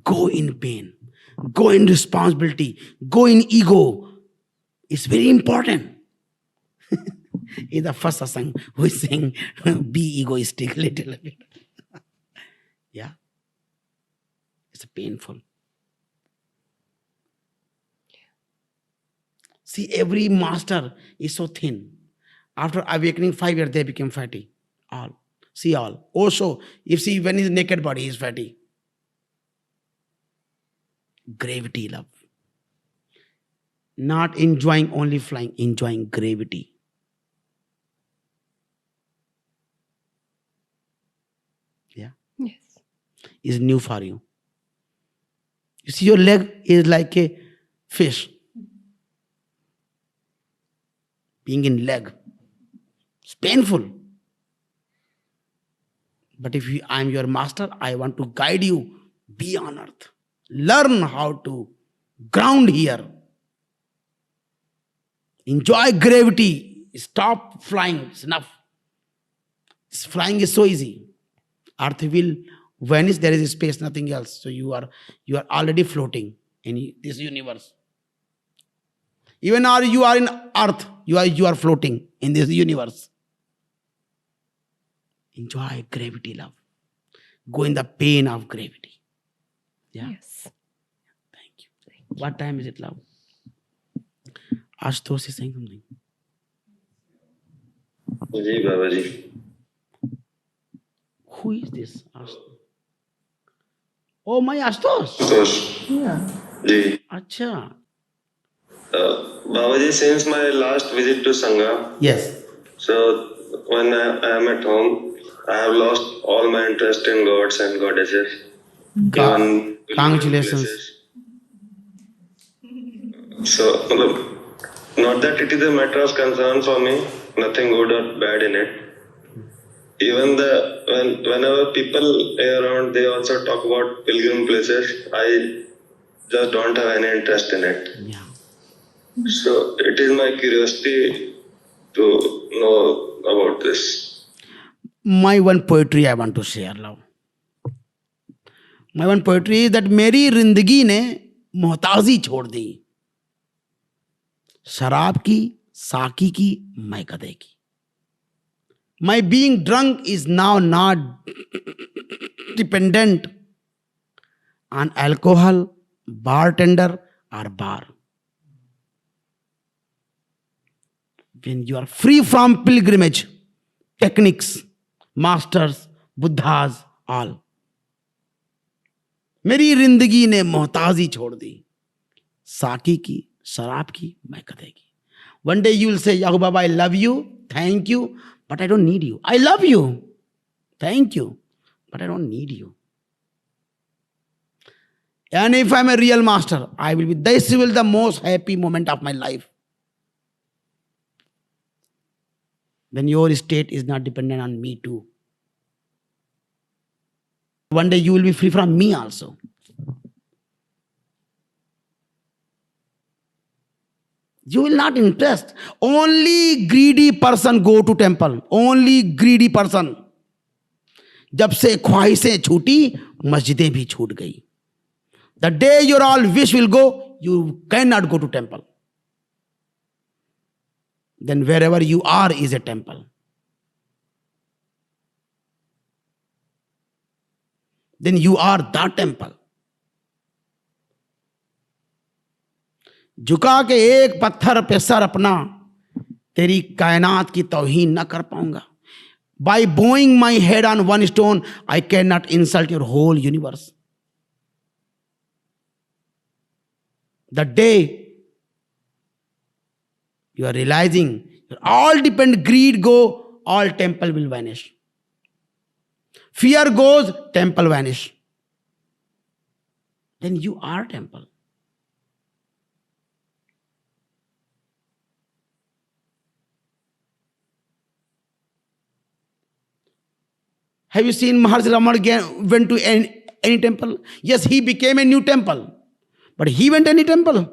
Go in pain, go in responsibility, go in ego. It's very important. Is the first satsang who is saying, be egoistic a little bit. Yeah. It's painful. See, every master is so thin. After awakening 5 years, they became fatty. All. See all. Also, if see when his naked body is fatty. Gravity, love. Not enjoying only flying, enjoying gravity. Yeah. Yes. Is new for you. You see, your leg is like a fish. Being in leg. It's painful. But if I am your master, I want to guide you. Be on earth. Learn how to ground here. Enjoy gravity. Stop flying. It's enough. Flying is so easy. Earth will vanish. There is space, nothing else. So you are already floating in this universe. Even you are in earth, you are floating in this universe. Enjoy gravity, love. Go in the pain of gravity. Yeah. Yes. Thank you. What time is it, love? Ashutosh is saying something. Ji Baba ji. Who is this? Ashutosh. Oh, my Ashutosh. Santosh. Ji. Acha. Baba ji, since my last visit to Sangha, Yes. so when I am at home, I have lost all my interest in gods and goddesses. Even Congratulations. places. So, not that it is a matter of concern for me, nothing good or bad in it. Even whenever people around, they also talk about pilgrim places, I just don't have any interest in it. Yeah. So it is my curiosity to know about this. My one poetry I want to share, love. My one poetry is that मेरी रिंदगी ने मोहताजी छोड़ दी, शराब की, साकी की, मैं गधे की. My being drunk is now not dependent on alcohol, bartender or bar. When you are free from pilgrimage, techniques, masters, buddhas, all. मेरी रिंदगी ने मोहताजी छोड़ दी, साकी की, शराब की, मैं गधे की. One day you will say, Yahu Baba, I love you, thank you, but I don't need you. I love you, thank you, but I don't need you. And if I'm a real master, I will be, this will be the most happy moment of my life. When your state is not dependent on me too. One day you will be free from me also. You will not interest. Only greedy person go to temple. Only greedy person. जब से ख्वाहिशें छूटी, मस्जिदें भी छूट गई. The day your all wish will go, you cannot go to temple. Then wherever you are is a temple. Then you are the temple. झुका के एक पत्थर पे सर अपना, तेरी कायनात की तौहीन न कर पाऊंगा. By bowing my head on one stone, I cannot insult your whole universe. The day you are realizing all depend, greed go, all temple will vanish. Fear goes, temple vanish. Then you are temple. Have you seen Maharshi Ramana went to any temple? Yes, he became a new temple. But he went any temple.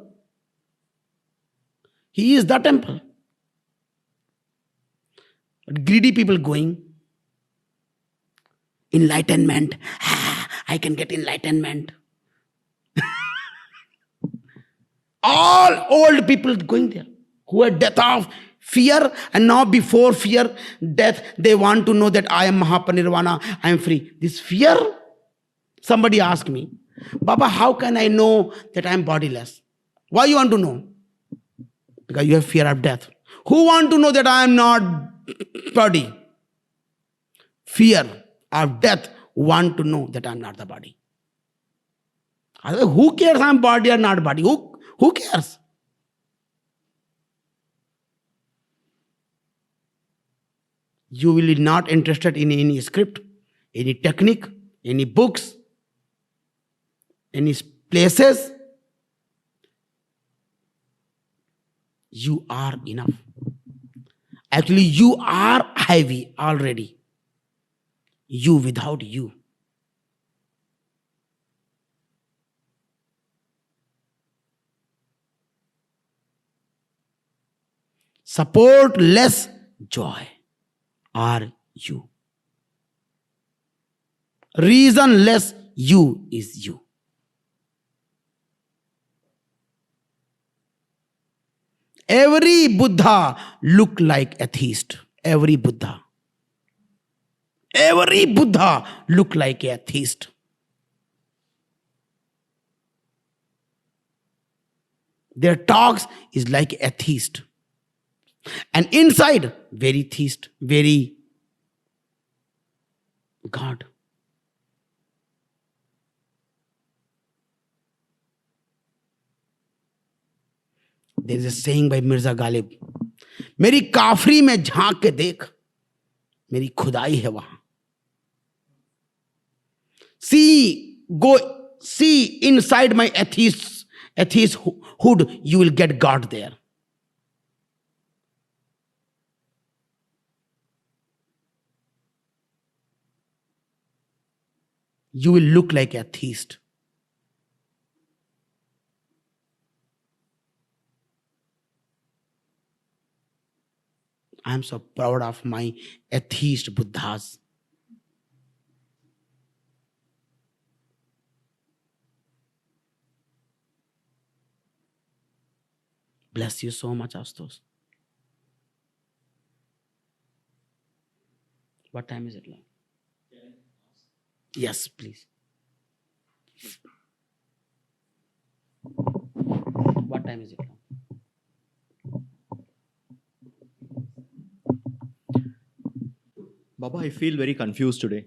He is the temple. But greedy people going, enlightenment. I can get enlightenment. All old people going there who had death of fear, and now before fear, death, they want to know that I am Mahapanirvana, I am free. This fear, somebody asked me, Baba, how can I know that I am bodiless? Why you want to know? Because you have fear of death. Who want to know that I am not body? Fear of death want to know that I am not the body. Otherwise, who cares I am body or not body? Who cares? You will be not interested in any script, any technique, any books, any places. You are enough. Actually, you are heavy already. You without you. Support less joy are you. Reason less you is you. Every Buddha look like atheist. Every Buddha. Every Buddha look like a atheist. Their talks is like atheist. And inside, very theist, very God. There is a saying by Mirza Ghalib, मेरी काफरी में झांक के देख, मेरी खुदाई है वहां. See inside my atheisthood, you will get God there. You will look like a theist. I am so proud of my atheist Buddhas. Bless you so much, Astos. What time is it now? Yes, please. What time is it now? Baba, I feel very confused today.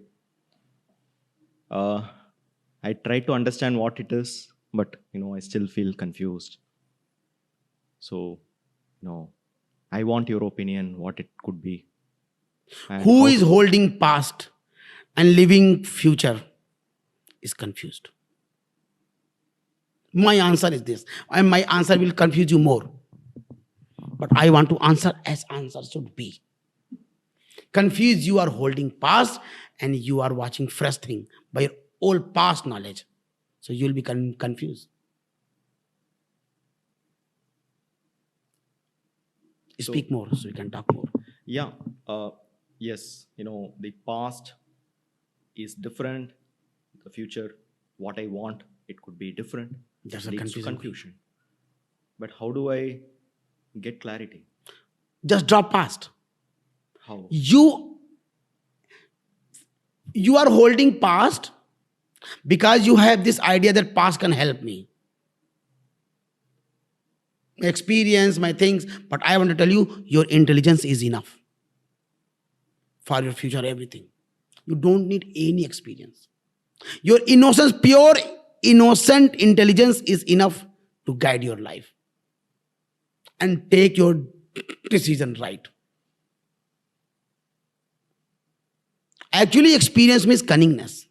I try to understand what it is, but I still feel confused. So, I want your opinion, what it could be. And Who how is to- holding past and living future is confused. My answer is this, and my answer will confuse you more. But I want to answer as answer should be. Confused, you are holding past and you are watching fresh thing by your old past knowledge. So you will be confused. Speak more so we can talk more. Yeah, yes, the past is different. The future, what I want, it could be different. That's a Leads to confusing. confusion. But how do I get clarity? Just drop past. How? You are holding past because you have this idea that past can help me. My experience, my things, but I want to tell you, your intelligence is enough for your future, everything. You don't need any experience. Your innocence, pure innocent intelligence is enough to guide your life and take your decision right. Actually, experience means cunningness.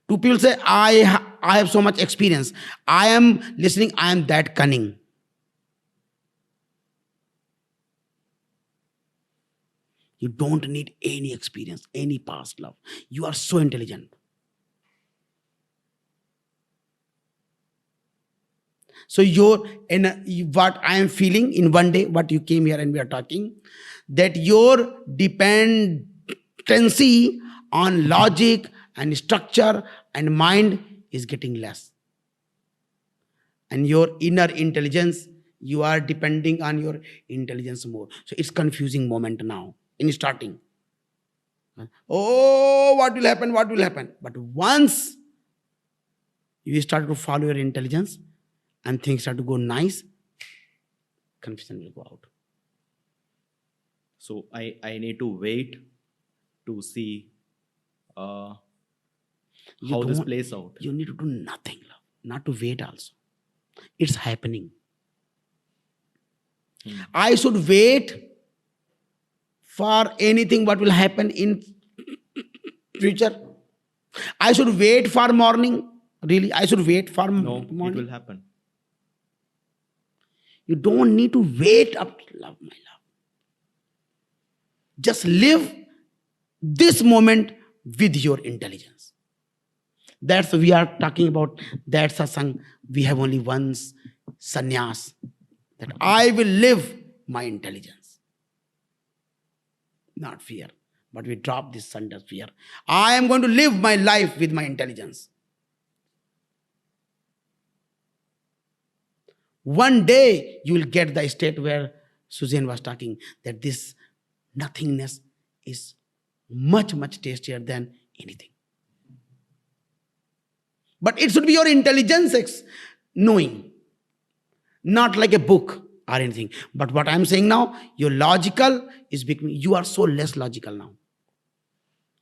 Two people say, I have so much experience. I am listening, I am that cunning. You don't need any experience, any past love. You are so intelligent. So what I am feeling in one day, what you came here and we are talking, that your dependency on logic and structure and mind is getting less. And your inner intelligence, you are depending on your intelligence more. So it's confusing moment now in starting. Oh, what will happen? What will happen? But once you start to follow your intelligence and things start to go nice, confusion will go out. So I need to wait to see how this plays out. You need to do nothing, love. Not to wait also. It's happening. I should wait for anything what will happen in future. I should wait for morning. Really, I should wait for No, morning. it will happen. You don't need to wait up to love, my love. Just live this moment with your intelligence. That's we are talking about. That's satsang. We have only one sannyas. That I will live my intelligence. Not fear. But we drop this under fear. I am going to live my life with my intelligence. One day you will get the state where Suzanne was talking, that this nothingness is much, much tastier than anything. But it should be your intelligence knowing, not like a book or anything. But what I'm saying now, your logical is becoming, you are so less logical now,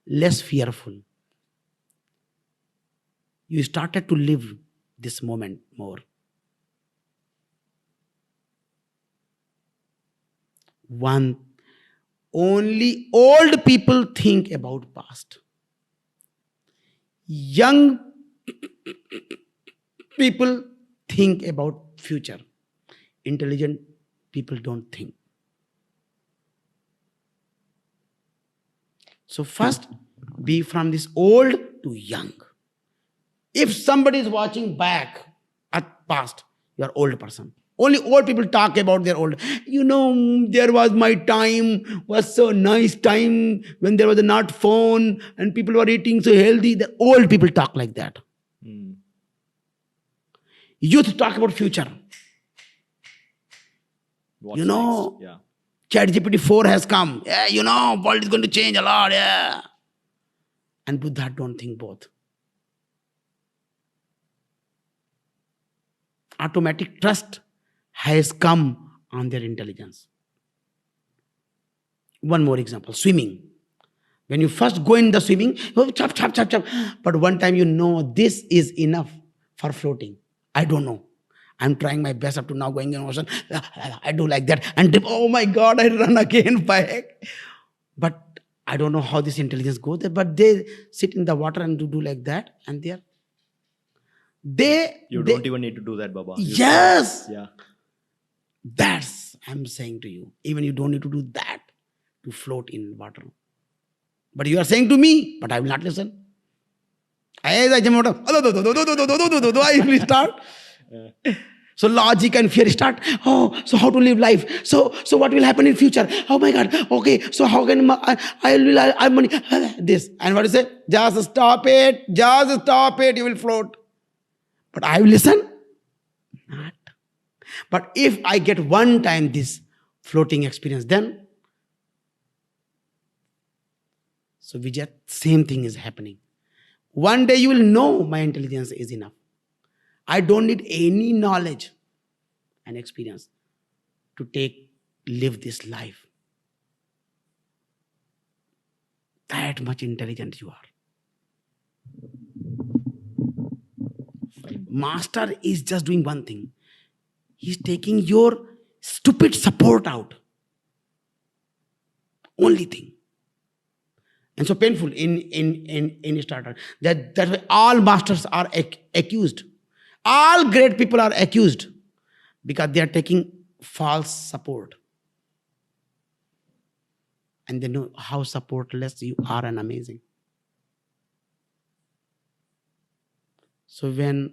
less fearful. You started to live this moment more. One, only old people think about past. Young people think about future. Intelligent people don't think. So first, be from this old to young. If somebody is watching back at past, you are old person. Only old people talk about their old. There was my time, was so nice time when there was not phone and people were eating so healthy. The old people talk like that. Youth talk about future. What's You know, next? Yeah. ChatGPT 4 has come. Yeah, world is going to change a lot. Yeah. And Buddha don't think both. Automatic trust has come on their intelligence. One more example, swimming. When you first go in the swimming, chop, chop. But one time this is enough for floating. I don't know. I'm trying my best up to now, going in ocean. I do like that. And dip, oh my God, I run again back. But I don't know how this intelligence goes there. But they sit in the water and do like that. And they don't even need to do that, Baba. Yes. Yeah. That's, I'm saying to you, even you don't need to do that to float in water. But you are saying to me, but I will not listen. I will start. So logic and fear start. Oh, so how to live life? So what will happen in future? Oh my God. Okay, so how can I will money? This. And what is it? Just stop it. Just stop it. You will float. But I will listen. Not. But if I get one time this floating experience, then so Vijay, same thing is happening. One day you will know my intelligence is enough. I don't need any knowledge and experience to live this life. That much intelligent you are. Master is just doing one thing. He's taking your stupid support out. Only thing. And so painful in starter. That's why all masters are accused. All great people are accused because they are taking false support. And they know how supportless you are and amazing. So when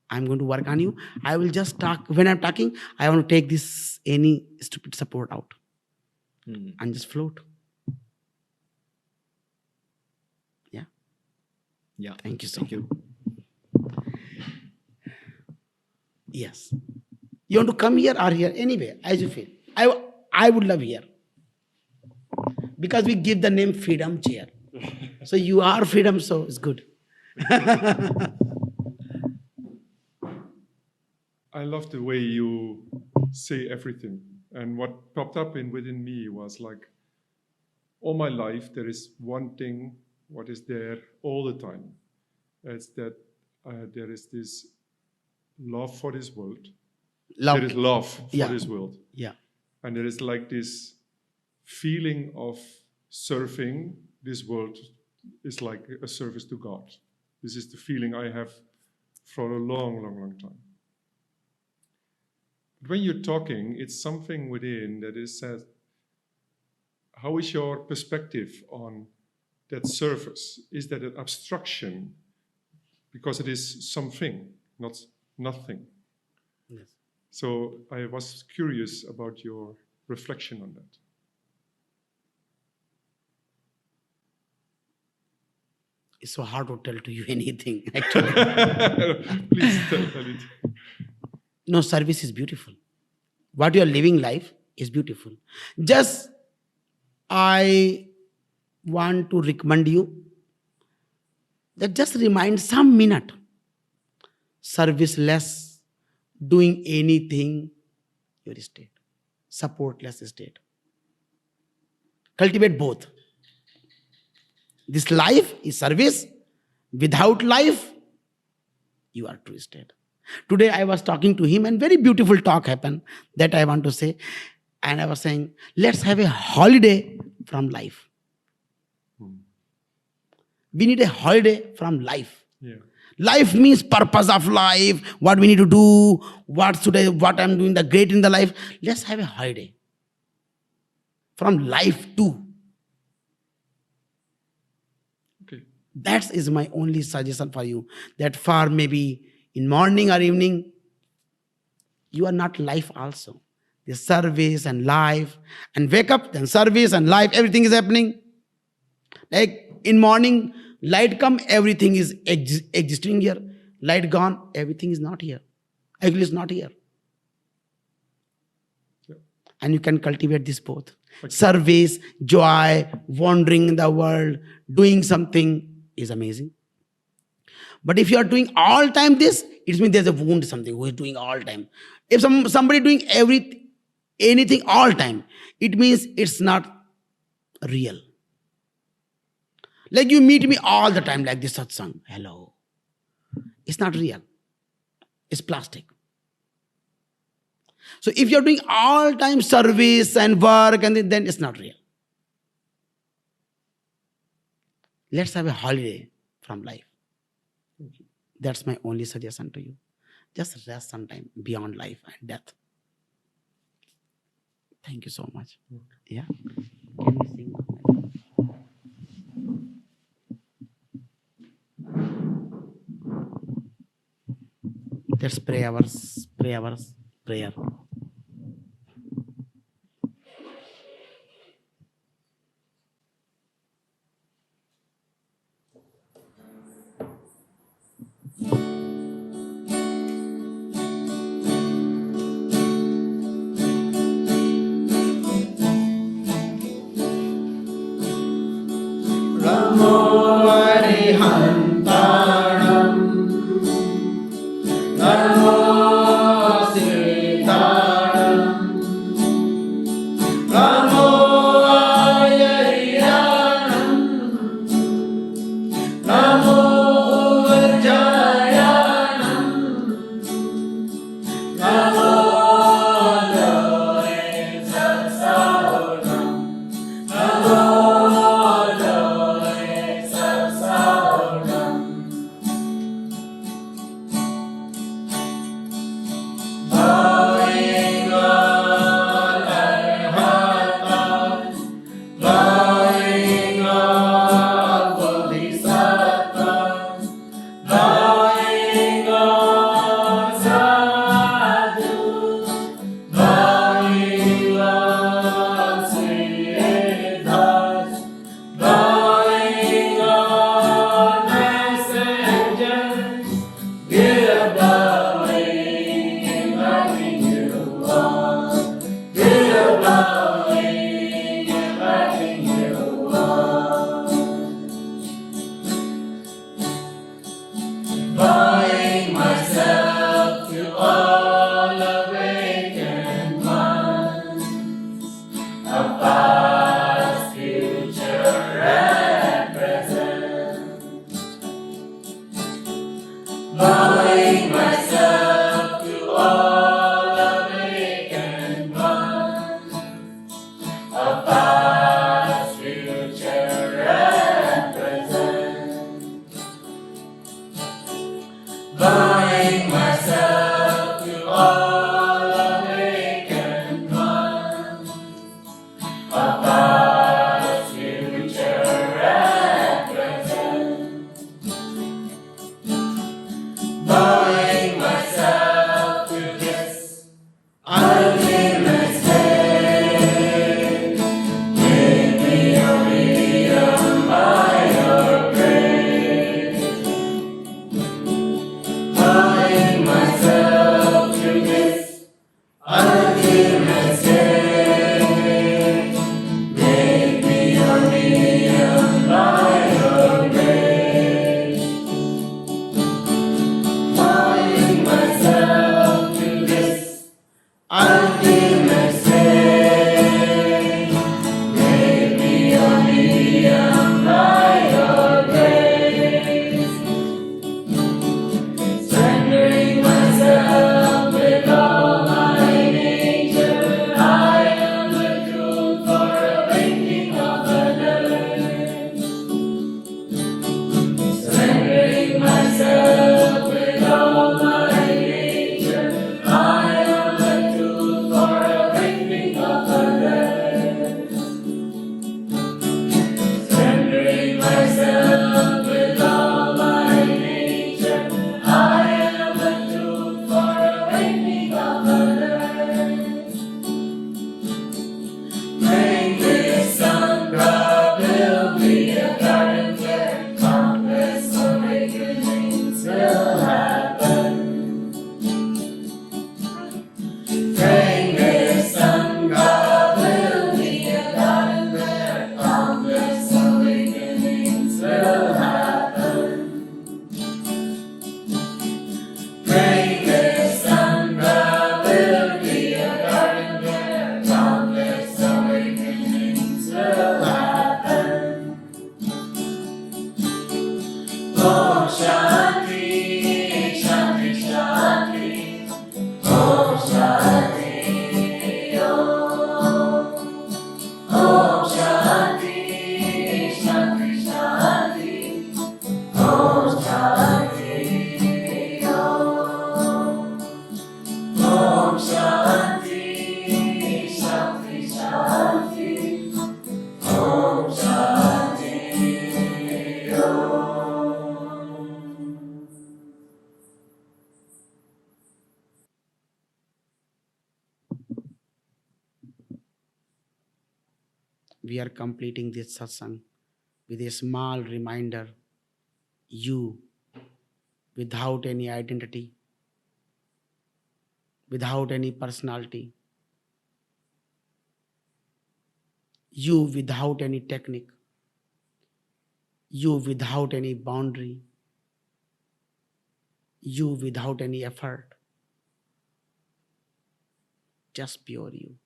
I'm going to work on you, I will just talk. When I'm talking, I want to take any stupid support out and just float. Yeah. Yeah. Thank you so much. Thank you. Yes. You want to come here or here? Anyway, as you feel. I would love here. Because we give the name Freedom Chair. So you are freedom, so it's good. I love the way you say everything. And what popped up within me was like, all my life, there is one thing, what is there all the time. It's that there is this love for this world. Love. There is love for Yeah. this world. Yeah. And there is like this feeling of serving this world is like a service to God. This is the feeling I have for a long, long, long time. But when you're talking, it's something within that is said, how is your perspective on that service? Is that an abstraction? Because it is something, not nothing. Yes. So I was curious about your reflection on that. It's so hard to tell to you anything, actually. Please tell it. No, service is beautiful. What you are living life is beautiful. Just, I want to recommend you that just remind some minute, serviceless, doing anything, your state, supportless state. Cultivate both. This life is service. Without life, you are true state. Today I was talking to him and very beautiful talk happened that I want to say. And I was saying, let's have a holiday from life. We need a holiday from life. Yeah. Life means purpose of life, what we need to do, what I'm doing the great in the life. Let's have a holiday from life too. Okay. That is my only suggestion for you. That for maybe in morning or evening, you are not life also. The service and life, and wake up, then service and life, everything is happening. Like in morning, light come, everything is existing here. Light gone, everything is not here. Actually, it's not here. Yeah. And you can cultivate this both. Okay. Service, joy, wandering in the world, doing something is amazing. But if you are doing all time this, it means there's a wound something who is doing all time. If somebody doing anything all time, it means it's not real. Like you meet me all the time like this satsang. Hello. It's not real. It's plastic. So if you're doing all time service and work, and then it's not real. Let's have a holiday from life. That's my only suggestion to you. Just rest sometime beyond life and death. Thank you so much. Yeah. Can you sing? Let's pray ours, prayer. Bowing myself we are completing this satsang with a small reminder, you without any identity, without any personality, you without any technique, you without any boundary, you without any effort, just pure you.